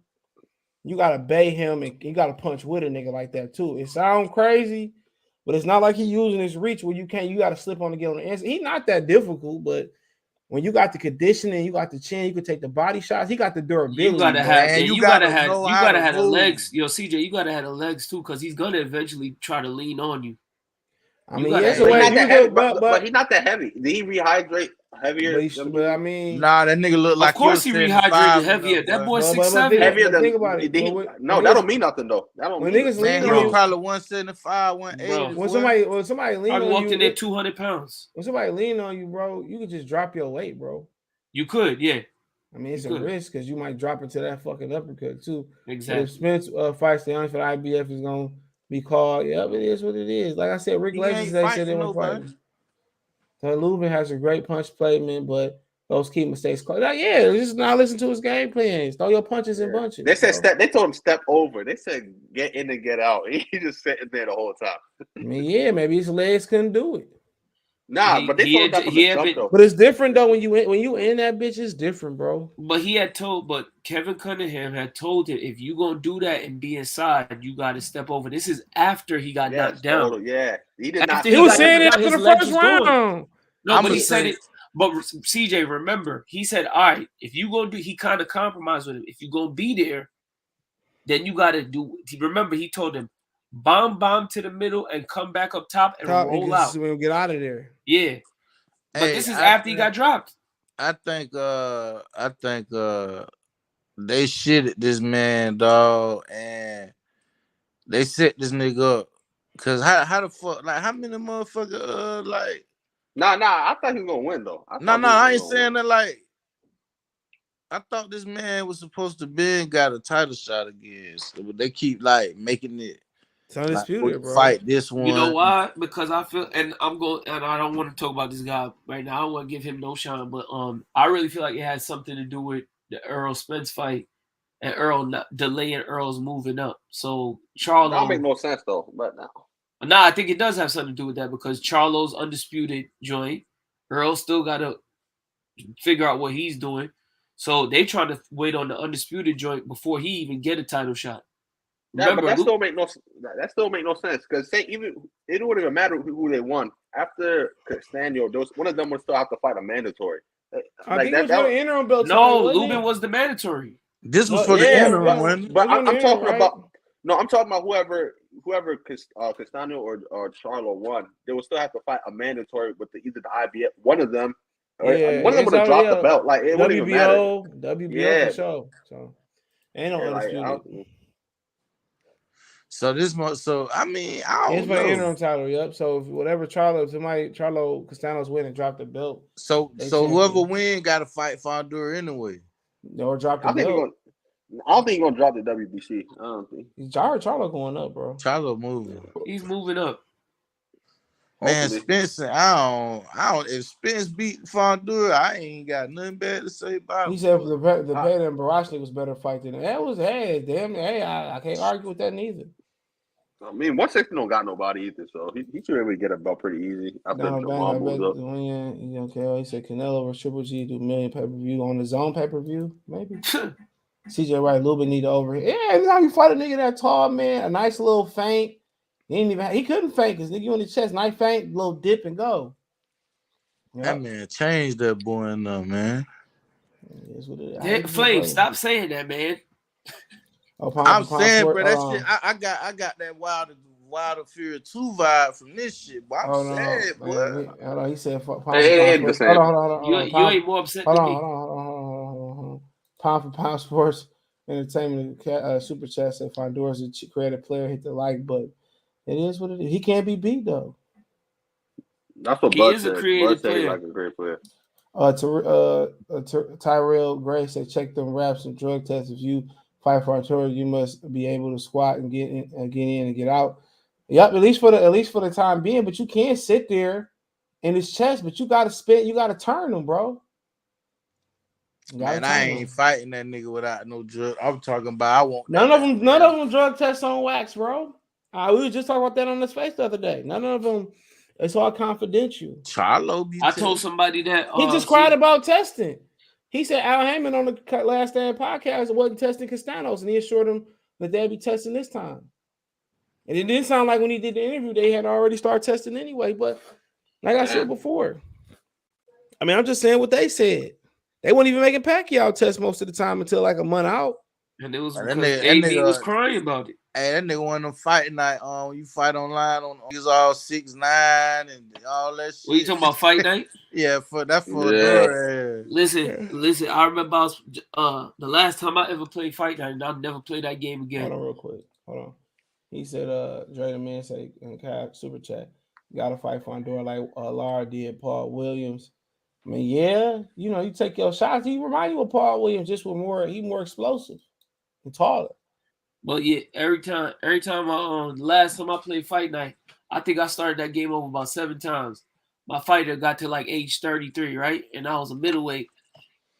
You gotta bay him and you gotta punch with a nigga like that too. It sounds crazy, but it's not like he using his reach where you gotta slip on to get on the answer. He's not that difficult, but when you got the conditioning, you got the chin, you can take the body shots. He got the durability. You gotta have the legs. Yo, CJ, you gotta have the legs too, because he's gonna eventually try to lean on you. I mean, but he's not that heavy. Did he rehydrate heavier? But I mean, nah, that nigga look like. Of course, he rehydrated heavier. That boy 6'7". Heavier than. Think about it. No, that don't mean nothing though. That don't mean niggas lean on you. Probably 175, 180. When somebody lean on you, walked in there 200 pounds. When somebody lean on you, bro, you could just drop your weight, bro. You could, yeah. I mean, it's a risk because you might drop into that fucking uppercut too. Exactly. But if Spence fights the for the IBF is gonna be called. Yep, it is what it is. Like I said, Rick Legends they said they were fighting. So Lubin has a great punch play, man, but those key mistakes. Just not listen to his game plans. Throw your punches and bunches. They said they told him step over. They said get in and get out. He just sitting there the whole time. I mean, maybe his legs couldn't do it. Nah, but they told him that from the jump, though. But it's different though when you in that bitch. It's different, bro. But Kevin Cunningham had told him if you gonna do that and be inside, you got to step over. This is after he got knocked down. Yeah, he did not. He was saying it after the first round. No, but he said it. But CJ, remember, he said, "All right, if you gonna do," he kind of compromised with him. If you gonna be there, then you got to do. Remember, he told him, bomb to the middle and come back up top and roll out. We'll get out of there. Yeah. But this is after he got dropped. I think they shitted this man, dog, and they set this nigga up. Cause how the fuck, like, how many motherfucker like? Nah, I thought he was gonna win though. I ain't saying that. Like, I thought this man was supposed to be got a title shot against, but they keep like making it. It's undisputed, like, bro. Fight this one. You know why? Because I feel, and I don't want to talk about this guy right now. I don't want to give him no shine, but I really feel like it has something to do with the Earl Spence fight and Earl delaying Earl's moving up. So Charlo, that don't make no sense though. But now, nah, I think it does have something to do with that because Charlo's undisputed joint. Earl still got to figure out what he's doing. So they trying to wait on the undisputed joint before he even get a title shot. Remember, but that still make no sense because even it wouldn't even matter who they won after Castaño. One of them would still have to fight a mandatory. I think it was for the interim belt. No, Lubin was the mandatory. This was for the interim one. But I'm talking about I'm talking about whoever Castaño or Charlo won. They would still have to fight a mandatory with either the IBF. One of them would have dropped the belt. Like it wouldn't even matter. WBO for sure. So ain't no undisputed. So this month, I mean, I don't know. It's for the interim title, yep. So if whatever Charlo Castaño's win and drop the belt. So whoever win got to fight Fundora anyway. Or drop the belt. I don't think he's gonna drop the WBC. I don't think. Charlo going up, bro. Charlo moving. He's moving up. Man, Spencer, I don't. If Spence beat Fundora, I ain't got nothing bad to say about him. He said the Payne and Barashnik was better fight than that. Was damn. Hey, I can't argue with that neither. I mean, 160 don't got nobody either, so he should really get a belt pretty easy. I bet Jamal moves up. He said Canelo versus Triple G do $1 million pay-per-view on his own pay-per-view, maybe. CJ Wright, Lubin need to overhead. Yeah, every time you fight a nigga that tall, man, a nice little feint. He couldn't feint because nigga you in the chest, nice feint, little dip and go. Yep. That man changed that boy enough, man. Flame, stop saying that, man. I'm saying, bro, that shit. I got that Wilder Fury 2 vibe from this shit, but I'm sad, boy. Hold on, he said, hold on. You ain't more upset than me. Hold on. Pound for Pound Sports Entertainment Super Chat said Fundora's a creative player. Hit the like button. It is what it is. He can't be beat though. That's what Bud said. Bud said he's like a great player. Tyrell Gray said, check them raps and drug tests. If you fight for Arturo, you must be able to squat and get in and get out. Yep, at least for the time being. But you can't sit there in his chest. But you got to spin. You got to turn him, bro. Man, I ain't fighting that nigga without no drug. I'm talking about I want none of them drug tests on wax, bro. We were just talking about that on his face the other day. None of them. It's all confidential. Charlo, I told somebody that he just cried about testing. He said Al Heyman on the Last Stand podcast wasn't testing Castaños, and he assured him that they'd be testing this time. And it didn't sound like when he did the interview they had already started testing anyway. But like I said before, I mean, I'm just saying what they said. They weren't even making Pacquiao test most of the time until like a month out. And it was AB was crying about it. Hey, that nigga one of them fighting night. You fight online on he's all 6'9" and all that shit. What you talking about, fight night? Yeah, for Listen. I remember the last time I ever played fight night, and I'll never play that game again. Hold on, real quick. Hold on. He said, Dre the man say in super chat, gotta fight Fundora like Lara did Paul Williams. I mean, yeah, you take your shots. He remind you of Paul Williams, just with more explosive and taller. But yeah, every time last time I played fight night, I think I started that game over about 7 times. My fighter got to like age 33, right? And I was a middleweight.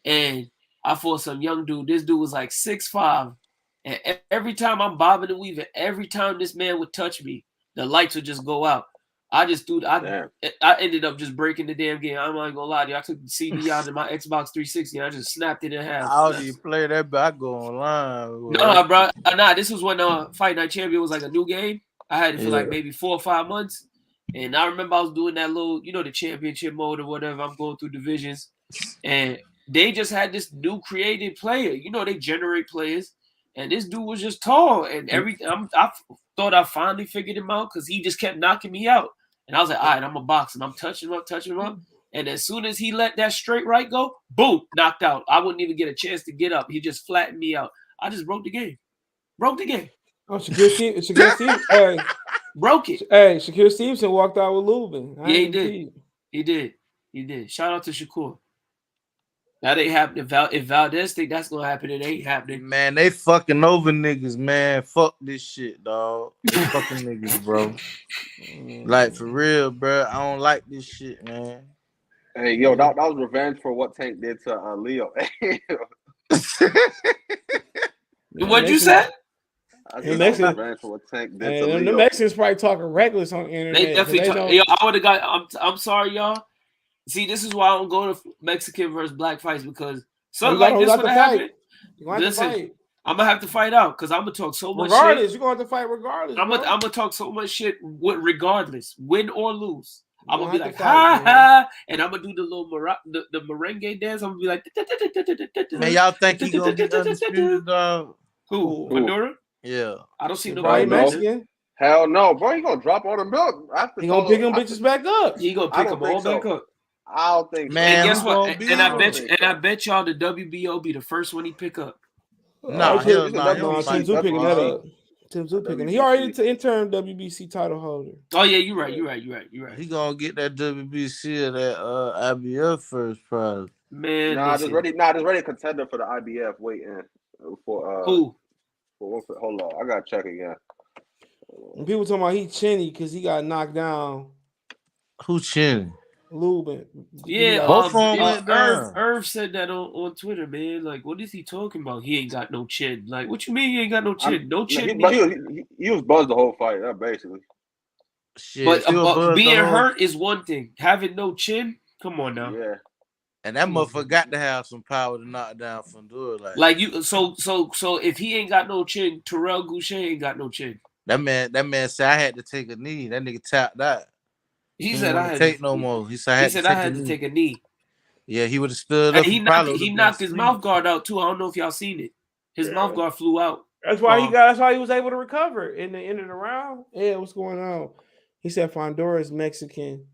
And I fought some young dude. This dude was like 6'5". And every time I'm bobbing and weaving, every time this man would touch me, the lights would just go out. I ended up just breaking the damn game. I'm not gonna lie to you. I took the CD out of my Xbox 360 and I just snapped it in half. How do you play that? But I go online. No, bro. This was when Fight Night Champion was like a new game. I had it for like maybe 4 or 5 months. And I remember I was doing that little, the championship mode or whatever. I'm going through divisions. And they just had this new created player. They generate players. And this dude was just tall. And I thought I finally figured him out because he just kept knocking me out. And I was like, all right, I'm a boxer. I'm touching him up. And as soon as he let that straight right go, boom, knocked out. I wouldn't even get a chance to get up. He just flattened me out. I just broke the game. Broke the game. Oh, Shaquille Stevenson. Hey, broke it. Hey, Shaquille Stevenson walked out with Lubin. Yeah, he did. He did. Shout out to Shakur. That ain't happening. If Valdez think that's gonna happen, it ain't happening. Man, they fucking over niggas, man. Fuck this shit, dog. They fucking niggas, bro. Like, for real, bro. I don't like this shit, man. Hey, yo, that was revenge for what Tank did to Leo. What'd you say? The Mexicans probably talking reckless on the internet. They definitely Yo, I would have got. I'm sorry, y'all. See, this is why I don't go to Mexican versus black fights because something like this would happen. Listen, I'm gonna have to fight out because I'm gonna talk so much regardless, shit. You're gonna have to fight regardless. I'm gonna talk so much shit regardless, win or lose. I'm gonna be like, ha, and I'm gonna do the little the merengue dance. I'm gonna be like, man, y'all think he gonna get undisputed, dog? Who? Fundora? Yeah. I don't see nobody Mexican. Hell no, bro. He gonna drop all the milk. He gonna pick them bitches back up. He gonna pick them all back up. I don't think so. Man, and guess what? I bet y'all the WBO be the first one he pick up. No, Tim Tszyu picking that up. Tim Tszyu picking. He already interim WBC title holder. Oh yeah, you're right. He gonna get that WBC or that IBF first prize. Man, just ready contender for the IBF. Waiting for who? Hold on, I gotta check again. And people talking about he chinny because he got knocked down. Who chinny? Lubin. Yeah, Irv said that on Twitter, man. Like, what is he talking about? He ain't got no chin. Like, what you mean he ain't got no chin? No chin. He was buzzed the whole fight, basically. Shit, but being hurt is one thing. Having no chin, come on now. Yeah. And that motherfucker got to have some power to knock down Fundora. Like you, so if he ain't got no chin, Terrell Goucher ain't got no chin. That man said I had to take a knee. That nigga tapped out. He said I had to take no more. He said I had to take a knee. Yeah, he would have stood up. He knocked his mouth guard out too. I don't know if y'all seen it. His mouth guard flew out. That's why he was able to recover in the end of the round. Yeah, what's going on? He said Fundora is Mexican.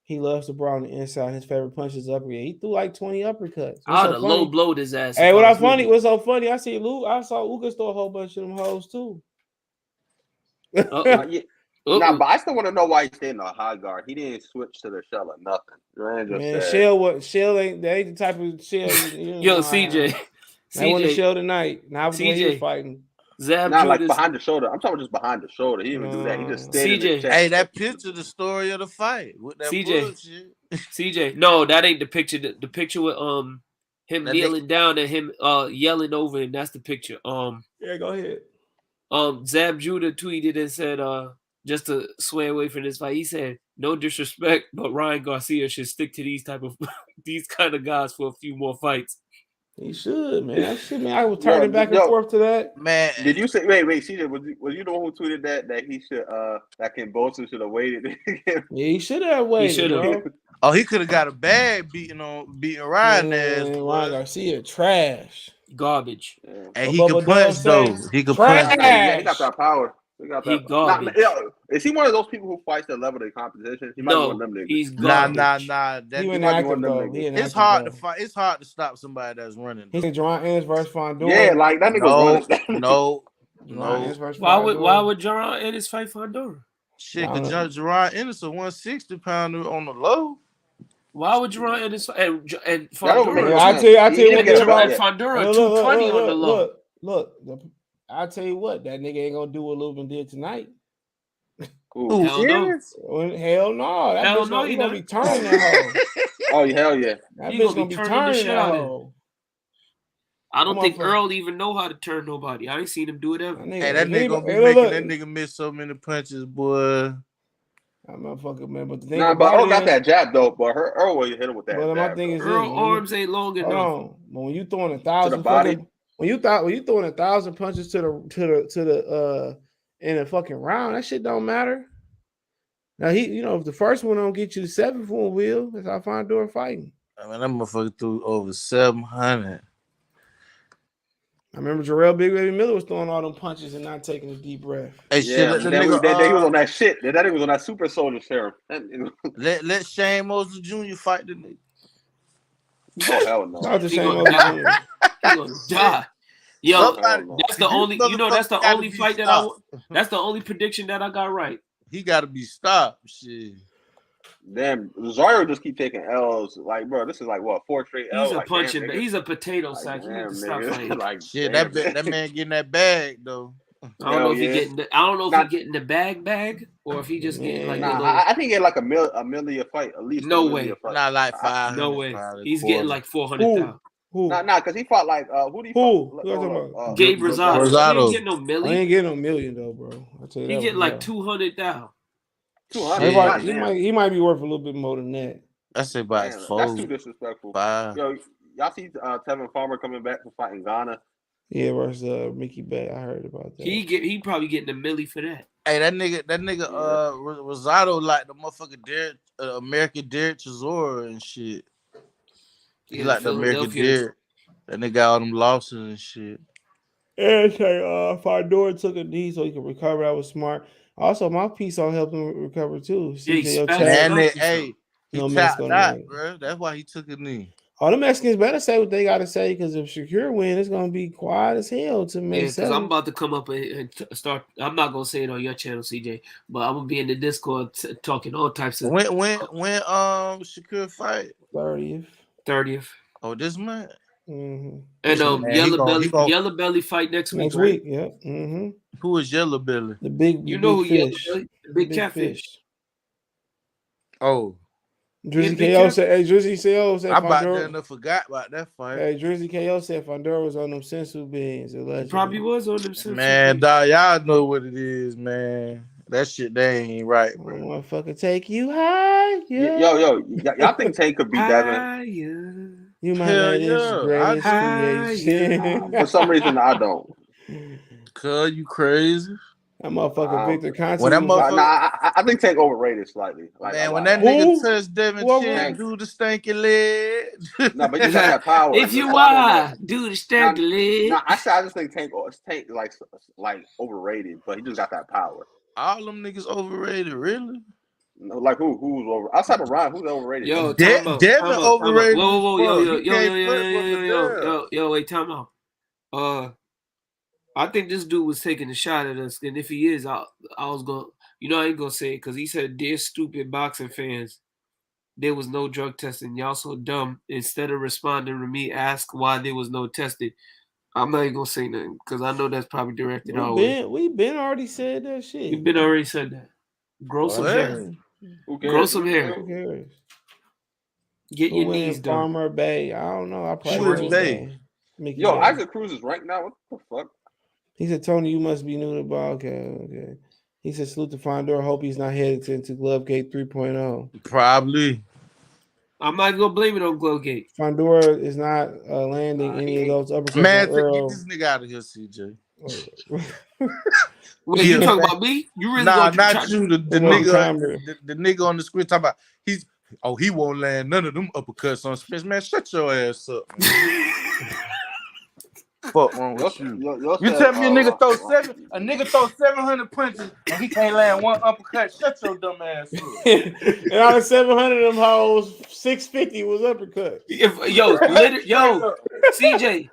He loves to brawl on the inside. His favorite punch is uppercut. He threw like 20 uppercuts. I would have low blowed his ass. Hey, what's so funny? I saw Ugas throw a whole bunch of them hoes too. Nah, but I still want to know why he stayed in a high guard. He didn't switch to the shell or nothing. Man, Shell ain't the type of Shell. Yo, CJ. I want to show tonight. Now CJ was fighting. Not like behind the shoulder. I'm talking just behind the shoulder. He didn't even do that. He just stayed in the chest. Hey, that picture, the story of the fight with that bullshit. CJ, no, that ain't the picture. The picture with him kneeling down and him yelling over him. That's the picture. Yeah, go ahead. Zab Judah tweeted and said, just to sway away from this fight, he said, "No disrespect, but Ryan Garcia should stick to these kind of guys for a few more fights." He should, man. I was turning back and forth to that. Man, did you say? Wait, CJ, was you the one who tweeted that he should that Kimbosa should have waited? Yeah, he should have waited. He should have. Oh, he could have got a bag beating Ryan ass. Ryan Garcia, trash, garbage. Yeah. And he can punch though. He can punch. Yeah, he got that power. He garbage. Is he one of those people who fights the level of the competition? He might be one of them niggas. He's garbage. Nah. It's hard to fight. It's hard to stop somebody that's running. He's Jaron Ennis versus Fundora. Yeah, like that nigga. No. Why would Jaron Ennis fight Fundora? Shit, because Jaron Ennis a 160-pounder on the low. Why would Jaron Ennis and Fundora? I tell you what about Fundora 220 on the low. Look. I'll tell you what, that nigga ain't gonna do what Lubin did tonight. Hell no. Hell no. That bitch gonna be turning that hoe. Oh, hell yeah. That bitch gonna be turning that hoe. I don't think Earl even know how to turn nobody. I ain't seen him do it ever. Hey, that nigga gonna be making that nigga miss so many punches, boy. That motherfucker, man. But the thing but Earl got that jab though. But Earl will hit him with that. But my thing is, Earl arms ain't long enough. But when you throwing 1,000 body. When you throwing 1,000 punches to the in a fucking round, that shit don't matter. Now if the first one don't get you the seventh one will, that's how Fundora fighting. I mean, that motherfucker threw over 700. I remember Jarrell Big Baby Miller was throwing all them punches and not taking a deep breath. Hey, shit, let the nigga, he was on that shit. That nigga was on that super soldier serum. Let Shane Mosley Jr. fight the nigga. Oh hell no! Shout out to Shane Mosley Jr. He gonna die. Yo, Somebody, that's the only. You know, that's the only fight that I. That's the only prediction that I got right. He got to be stopped. Shit. Damn, Rosario just keep taking L's. Like, bro, this is like what 4 straight L's. He's a like, punching. damn, He's a potato sack. He needs to stop fighting. Like, shit, damn, that man getting that bag though. I don't know if he getting. I don't know if he getting the bag, or if he just getting like. I think he get like a million a fight at least. No way. Not like 500. No way. He's getting like 400,000. Nah, because he fought like who did he fight? Gabe Rosado. He ain't getting no million. I ain't getting no million though, bro. I tell you he getting like 200,000. 200. He might be worth a little bit more than that. That's about 4. That's too disrespectful. 5. Yo, y'all see Tevin Farmer coming back to fight in Ghana? Yeah, versus Mickey Bay. I heard about that. He probably getting a milli for that. Hey, that nigga, Rosado like the motherfucker American Derek Chisora and shit. He like the American Derek. That nigga got all them losses and shit. And Fundora took a knee so he could recover. That was smart. Also, Mouthpiece all helped him recover too. He tapped out, bro. That's why he took a knee. All the Mexicans better say what they gotta say, because if Shakur win, it's gonna be quiet as hell to me. Because I'm about to come up and start. I'm not gonna say it on your channel, CJ, but I'm gonna be in the Discord talking all types of. When Shakur fight? 30th. Oh, this month. Mm-hmm. And Yellow Belly fight next week. Right? Yeah. Mm-hmm. Who is Yellow Belly? The big. You know who Yellow fish. Belly? The big catfish. Oh. Drizzy KO said, "Hey, Drizzy KO said, I about forgot about that fight." Hey, Drizzy KO said Fundora was on them sensu beans. He probably was on them sensu. Man, dog, y'all know what it is, man. That shit, they ain't right, bro. Motherfucker, take you high. Yo, y'all think Tank could beat Devin? You might know this greatest creation. For some reason, I don't. Cuz you crazy. That motherfucker Victor Conte. I think Tank overrated slightly. Like, man, when that nigga touched Devin Chin, do the stanky leg. No, but you got that power. If you are, do the stanky leg. No, I just think Tank like overrated, but he just got that power. All them niggas overrated, really? No, like who's over? Outside of Ryan, who's overrated? Yo, Devin overrated. Whoa, yo, wait, time out. I think this dude was taking a shot at us, and if he is, I was going. I ain't gonna say it because he said, "Dear stupid boxing fans, there was no drug testing. Y'all so dumb. Instead of responding to me, ask why there was no testing." I'm not even gonna say nothing because I know that's probably directed our way. We've been already said that shit. We've been already said that. Grow some hair. Grow some hair. Who cares? Get your knees done. Farmer Bay. I don't know. I probably Bay. Yo, Isaac Cruz is ranked now. What the fuck? He said, "Tony, you must be new to ball." Okay. He said, "Salute to Fundora. Hope he's not headed into Glovegate 3.0." Probably. I'm not gonna blame it on Glovegate. Fundora is not landing any of those uppercuts. Man, get this nigga out of here, CJ. Wait, you talking about me? You really? Nah, not you. The nigga on the screen talking about he won't land none of them uppercuts on Spence. Man, shut your ass up. Fuck wrong with you? You tell me a nigga throw 700 punches and he can't land one uppercut. Shut your dumb ass up. And out of 700 of them hoes, 650 was uppercut. CJ,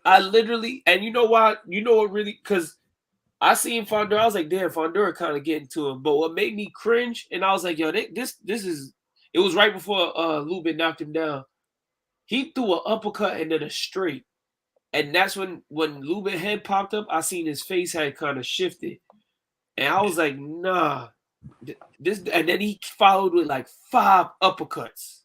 I literally, and you know why? You know what really? Because I seen Fundora. I was like, damn, Fundora kind of getting to him. But what made me cringe, and I was like, yo, this is. It was right before Lubin knocked him down. He threw an uppercut and then a straight. And that's when Lubin head popped up, I seen his face had kind of shifted. And I was like, nah. And then he followed with like 5 uppercuts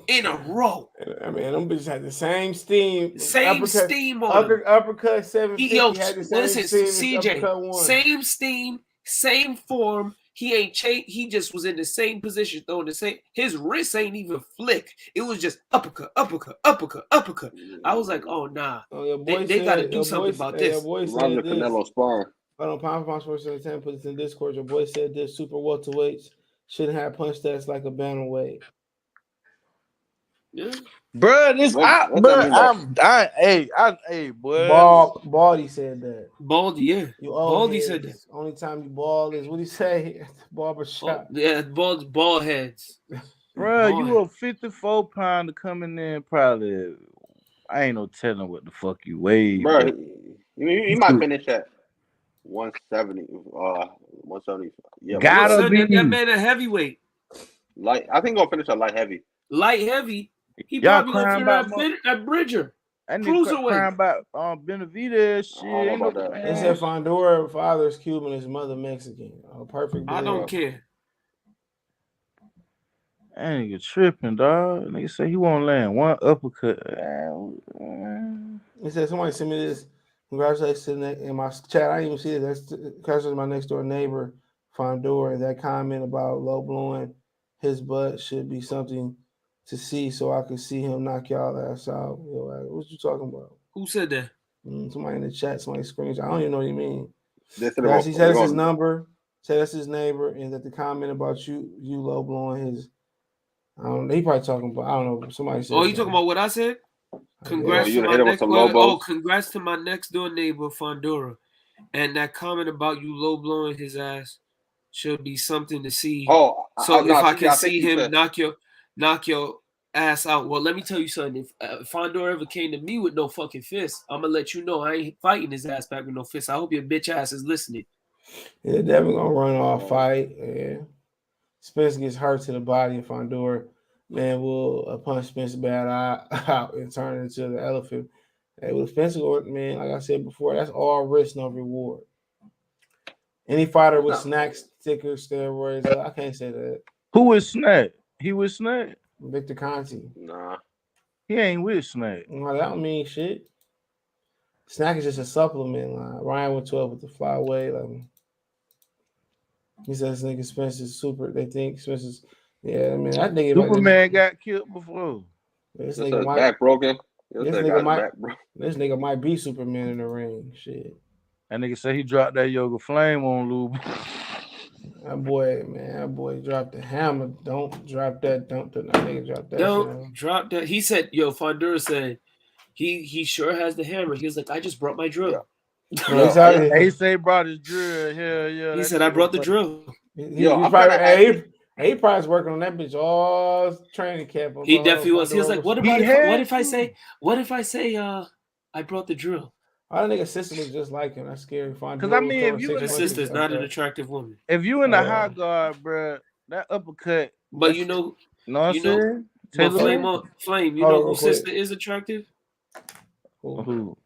in a row. I mean, them bitches had the same steam. Steam on uppercut 750 had the same CJ, same steam, same form. He ain't changed. He just was in the same position, throwing the same. His wrist ain't even flick. It was just uppercut. I was like, oh nah, they got to do something about this. Run the Canelo sparring. Pound for pound sports in the 10 put this in Discord. Your boy said this super welterweights shouldn't have punch stats like a bantamweight. Yeah, Bro, this boy. Baldy said that. Baldy, yeah. You Baldy said that. Only time you ball is what he say at the barbershop. Yeah, ball heads. Bro, you a 54-pounder coming in probably. I ain't no telling what the fuck you weigh. Bro, he might finish at 170. 170. Yeah, gotta be. That man a heavyweight. Light. I think he'll finish at light heavy. Light heavy. He Y'all probably gonna finish at Bridger. I need to crying about Benavidez shit. They said Fundora father is Cuban, his mother Mexican. Oh, perfect. I don't care. That nigga tripping, dog. Nigga say he won't land one uppercut. He said somebody sent me this. Congratulations in my chat. I didn't even see it. That's congratulations to my next door neighbor, Fundora. That comment about low blowing his butt should be something to see, so I could see him knock y'all ass out. What you talking about? Who said that? Somebody in the chat. Somebody screenshot. I don't even know what you mean. He said that's his number. Said that's his neighbor, and that the comment about you low blowing his. I don't know. He probably talking about. I don't know. Somebody said. Oh, you talking about what I said? Congrats to my congrats to my next door neighbor Fundora, and that comment about you low blowing his ass should be something to see. Oh, so if I can see him knock your ass out. Well, let me tell you something. If Fundora ever came to me with no fucking fist, I'm gonna let you know I ain't fighting his ass back with no fist. I hope your bitch ass is listening. Yeah, definitely gonna run off fight. Yeah. Spence gets hurt to the body of Fundora. Man will punch Spence bad out and turn it into the elephant. Hey, with Spence, man, like I said before, that's all risk, no reward. Any fighter with snacks, stickers, steroids, I can't say that. Who is Snack? He with Snack? Victor Conti. Nah. He ain't with Snack. No, that don't mean shit. Snack is just a supplement line. Ryan went 12 with the flyweight. He says nigga Spence is super. They think Spence is. Yeah, I mean, that nigga. Superman got killed before. This nigga might back broken. This nigga might be Superman in the ring. Shit. That nigga say he dropped that yoga flame on Lubin. That boy dropped the hammer. Don't drop that. That nigga drop that. Don't drop that. He said, Fundora said he sure has the hammer. He was like, I just brought my drill. Yeah. He say he brought his drill. Hell yeah. He said I brought the drill. He probably working on that bitch all training camp. He definitely was. He was like, what if I say I brought the drill? I think a sister looks just like him. That's scary. Because I mean, if you his sister's not an attractive woman. If you in the high guard, bro, that uppercut. But you know what I'm saying? Flame. You know whose sister is attractive? Who?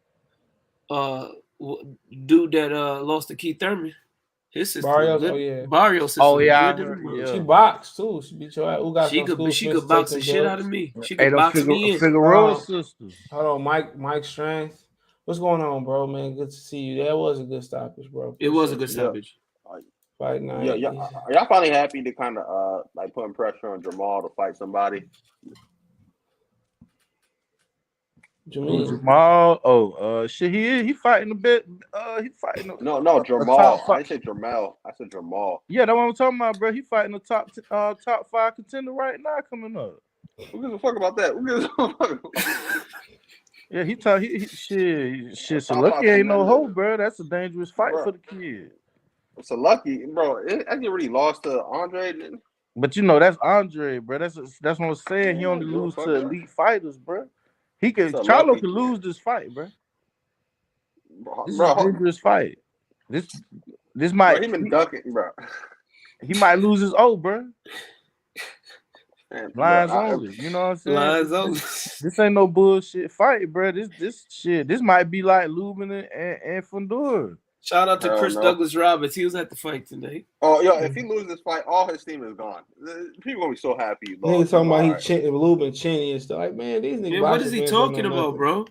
Dude that lost to Keith Thurman. His sister. Barrios sister. Oh yeah. She boxed too. She beat your ass. She could box the shit out of me. She could box me in. Figueroa sisters. Hold on, Mike Strength. What's going on, bro, man? Good to see you. That was a good stoppage, bro. It was a good stoppage. Fight night. Yeah. Are y'all finally happy to kind of like putting pressure on Jamal to fight somebody? Jamal. Shit. He fighting a bit. He fighting. No, Jamal. I said Jamal. I said Jamal. Yeah, that's what I'm talking about, bro. He fighting the top 5 contender right now coming up. Who gives a fuck about that? Who gives a fuck about Yeah, shit. So Lucky ain't no hoe, bro. That's a dangerous fight for the kid. So Lucky, bro. I get really lost to Andre. But you know that's Andre, bro. That's what I'm saying. He only lose to elite fighters, bro. Charlo could lose this fight, bro. This is a dangerous fight. This might. Bro, he been ducking, bro. He might lose his bro. Man, lines only, you know what I'm saying? Lines only. This ain't no bullshit fight, bro. This might be like Lubin and Fundora. Shout out to Chris Douglas Roberts. He was at the fight tonight. Oh, yo, if he loses this fight, all his team is gone. People gonna be so happy. Niggas talking about Lubin chinny and stuff. Like, man, these niggas. Man, what is he talking about, bro?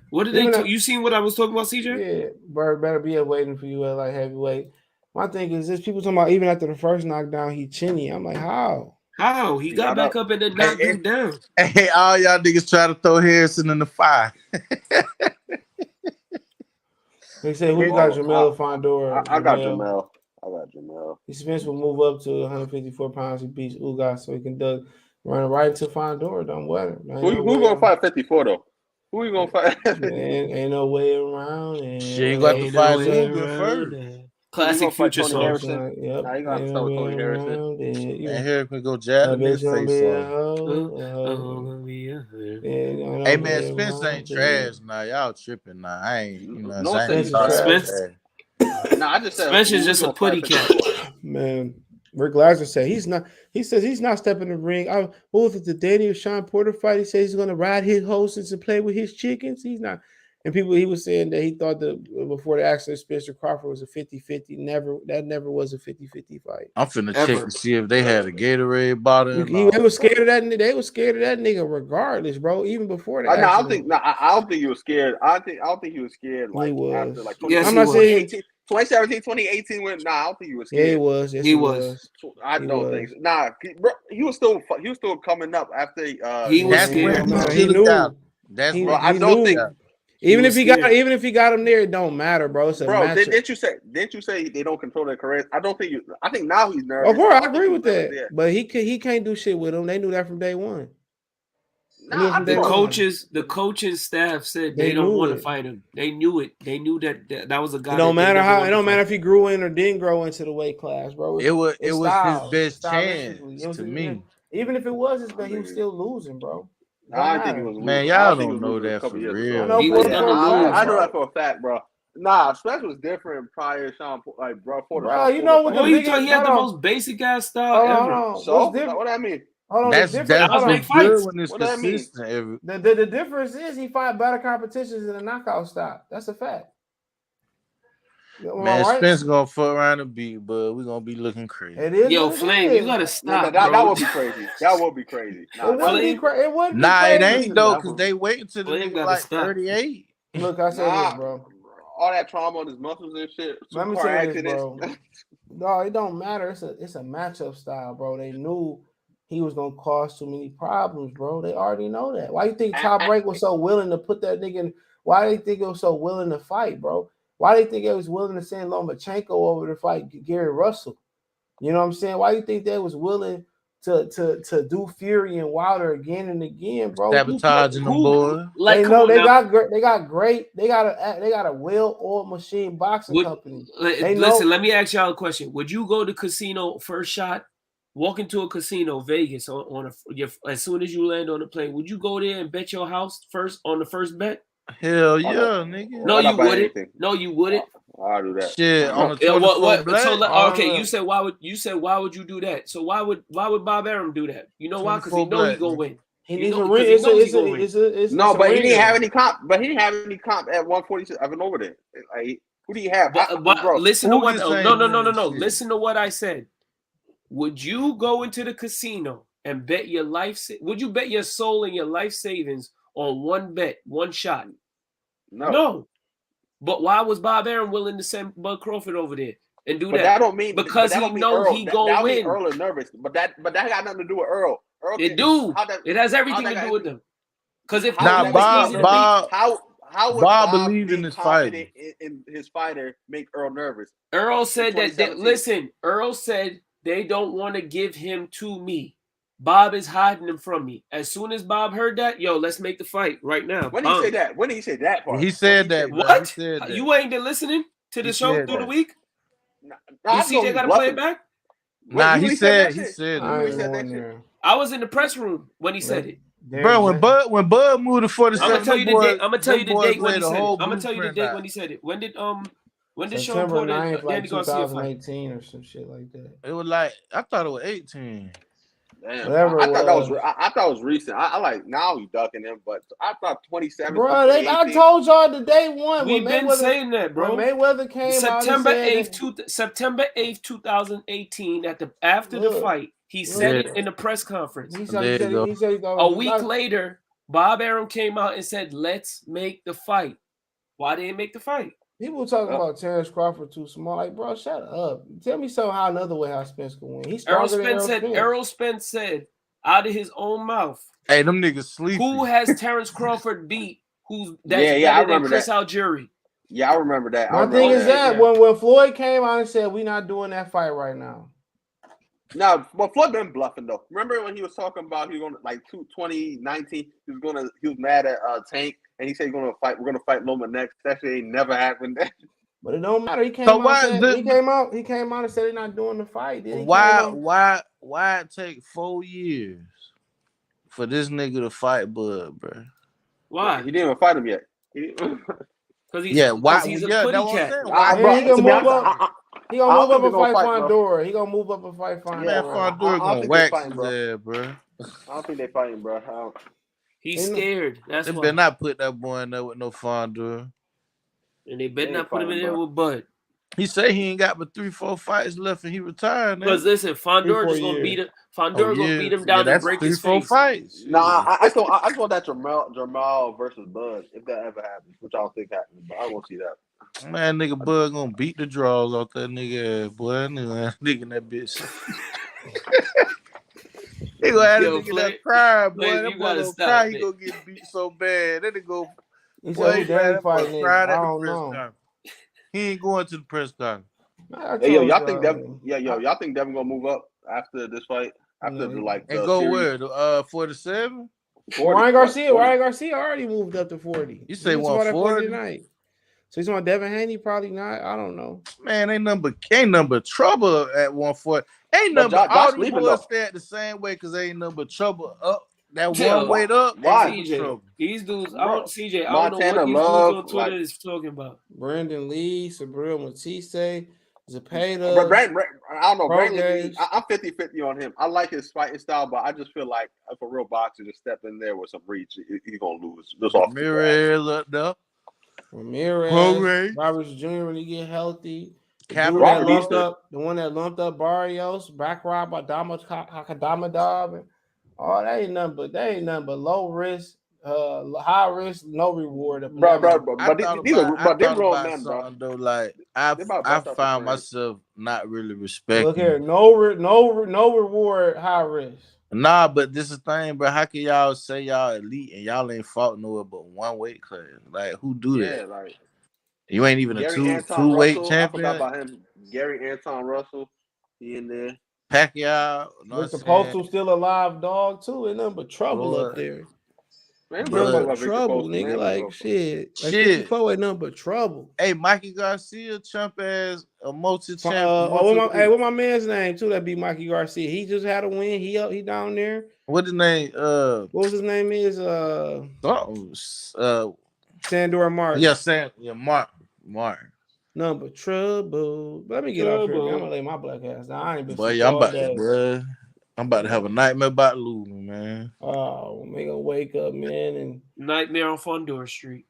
What did they? You seen what I was talking about, CJ? Yeah, Bird better be waiting for you at like heavyweight. My thing is this: people talking about even after the first knockdown, he chinny. I'm like, how? How? He got back up and then knocked him down. Hey, all y'all niggas try to throw Harrison in the fire. They say who got Jamel Fundora? I got Jamel. He Spence will move up to 154 pounds. He beats Ugas, so he can Running right into Fundora, don't weather. Who gonna fight 54 though? Who you gonna fight? Ain't no way around it. Shit, you got to fight Lubin first. Classic Future Tony song. Harrison. Yep. Nah, you gonna have to start with Tony Harrison. And Harrison go jab in his face. Hey man, Spence ain't trash now. Y'all tripping now. I ain't, you know, No Spence trash. Nah, I just said Spencer's just a putty cat. Man, Rick Glasser said he's not. He says he's not stepping in the ring. What was it, the Daniel Sean Porter fight? He says he's going to ride his horses and play with his chickens. He's not. And he was saying that he thought that before the accident, Spencer Crawford was a 50-50. That never was a 50-50 fight. I'm finna check to see if they had a Gatorade bottle. They were scared of that. They were scared of that nigga regardless, bro. Even before that. I don't think he was scared. I don't think he was scared. Like he was. After, like, I'm not saying 2017, 2018 when I don't think he was scared. Yeah, he was. Yes, he was. I don't think so. Nah, he was still coming up after he was scared. He knew. I don't think. Even if he got him there, it don't matter, bro. It's a matchup. Didn't you say they don't control their careers? I think now he's nervous. Of course, I agree with that. But he can't do shit with him. They knew that from day one. The coaching staff said they don't want to fight him. They knew it. They knew that was a guy. It don't matter how. It don't matter if he grew in or didn't grow into the weight class, bro. It was his best chance to me. Even if it was his best, he was still losing, bro. I think he was losing. Man, y'all don't know that for real. I know that for a fact, bro. Nah, Spencer was different prior to Sean, like, bro. Bro, you know what the he had the most basic ass style ever. So what I mean? Hold on, that's good when it's consistent. The difference is he fight better competitions in a knockout style. That's a fact. Man, Spence gonna fuck around and beat, but we're gonna be looking crazy. It is. Yo, Flame, you gotta stop. That would be crazy. That would be crazy. It wouldn't be crazy. It ain't though, because they wait until the nigga like 38. Look, I said this, bro. All that trauma on his muscles and shit. Let me say this, bro. No, it don't matter. It's a matchup style, bro. They knew he was gonna cause too many problems, bro. They already know that. Why you think Top Rank was so willing to put that nigga in? Why do they think it was so willing to fight, bro? Why do you think they was willing to send Lomachenko over to fight Gary Russell? You know what I'm saying? Why do you think they was willing to do Fury and Wilder again and again, bro? Sabotaging them boys. Like, they got a well-oiled machine boxing company. Listen, let me ask y'all a question. Would you go to casino first shot? Walk into a casino, Vegas, as soon as you land on the plane, would you go there and bet your house first on the first bet? Hell yeah, nigga. No, you wouldn't. No, you wouldn't. I'll do that. Shit, on the okay, you said why would you do that? So why would Bob Arum do that? You know why? Because he knows he's gonna win. He needs a ring. But he didn't have any comp. But he didn't have any comp at 146. I've been over there. Like, who do you have? Bro, listen to what. No. Listen to what I said. Would you go into the casino and bet your life? Would you bet your soul and your life savings on one bet, one shot? No. But why was Bob Arum willing to send Bud Crawford over there and do that? That don't mean because he knows he gonna win. Earl is nervous, but that got nothing to do with Earl. It has everything to do with them. Because if Bob believed in his fighter in his fighter make Earl nervous. Earl said that. Earl said they don't want to give him to me. Bob is hiding him from me. As soon as Bob heard that, let's make the fight right now. When did he say that? When did he say that part? He said that. What? You ain't been listening to the show through the week? You CJ got to play it back? Nah, he said that. I was in the press room when he said it. Bro, when Bud moved to 47, I'm gonna tell you the date when he said it. I'm gonna tell you the date when he said it. When did Sean Porter 9th, like 2018 or some shit like that? It was like, I thought it was 18. Damn. I thought it was recent. I like now he's ducking him, but I thought 27. Bro, I told y'all the day one. We've been saying that, bro. When Mayweather came September 8th, 2018. After the fight, he said it in the press conference. He said a week later, Bob Arum came out and said, "Let's make the fight." Why didn't make the fight? People talking about Terrence Crawford too small. Like, bro, shut up. Tell me somehow another way how Spence can win. He's Errol Spence said out of his own mouth. Hey, them niggas sleeping. Who has Terrence Crawford beat? Better than Chris Algieri? Yeah, I remember that. My thing is that when Floyd came out and said, "We're not doing that fight right now." Now, well, Floyd been bluffing though. Remember when he was talking about he was going to like 2019? He was mad at Tank, and he said he's going to fight. We're going to fight Loma next. That shit ain't never happened. But it don't matter. He came out and said they're not doing the fight. Why it take 4 years for this nigga to fight Bud, bro? Why? He didn't even fight him yet. Because he's a putty cat. He gonna move up and fight Fundora. He gonna move up and fight Fundora. Man, Fundora gonna wax his ass, bro. I don't think they fighting, bro. He's scared. That's they why. better not put that boy in there with no Fundora. And they better not put him in there with Bud. He said he ain't got but 3-4 fights left, and he retired. Because listen, Fundora just gonna beat him. Fundora gonna beat him down and break his face. 3-4 fights. Nah, I just want that Jamal versus Bud if that ever happens, which I don't think happens, but I won't see that. Man, nigga Bud gonna beat the draws off that nigga ass, boy. Nigga in that bitch. He gonna have a nigga that cry, boy. That boy gonna cry. He gonna get beat so bad. Then they go. Boy, I don't know. He ain't going to the press conference. Hey, y'all think Devin gonna move up after this fight? After the and go series? Where? 47? Ryan Garcia already moved up to 40. You say 140 tonight. So he's on Devin Haney, probably not. I don't know. Man, ain't number trouble at 140. Ain't number all these boys stay at the same way because ain't number trouble up. That one weight up. Why? CJ, these dudes, I don't know what these dudes on Twitter is talking about. Brandon Lee, Sabril Matisse, Zepeda. I don't know. Brandon Lee, I'm 50-50 on him. I like his fighting style, but I just feel like if a real boxer just step in there with some reach, he's gonna lose. Just off Ramirez, Roberts Jr. when he get healthy. The one that lumped up Barrios, back rob by Hakamadov. Oh, that ain't nothing but low risk, high risk, no reward. Bro. But they're grown men, bro. Though, like I found myself not really respecting. Look here, no reward, high risk. Nah, but this is the thing, bro. How can y'all say y'all elite and y'all ain't fought nowhere but one weight class? Like, who do that? Yeah, like you ain't even Gary a two weight champion. I forgot about him. Gary Anton Russell, he in there. Pacquiao, Mr. Postal still alive, dog too. Ain't nothing but trouble up there. Man, trouble, nigga. Like shit. Ain't nothing but trouble. Hey, Mikey Garcia, Trump ass a multi-champion. What my man's name too? That be Mikey Garcia. He just had a win. He down there. What his name? What was his name? Is Sandor Martin. Yeah, Martin. Number trouble. Let me get off here. I'm gonna lay my black ass down. I ain't been. Boy, I'm about to have a nightmare about losing, man. Oh, we gonna wake up, man, and nightmare on Fundora Street.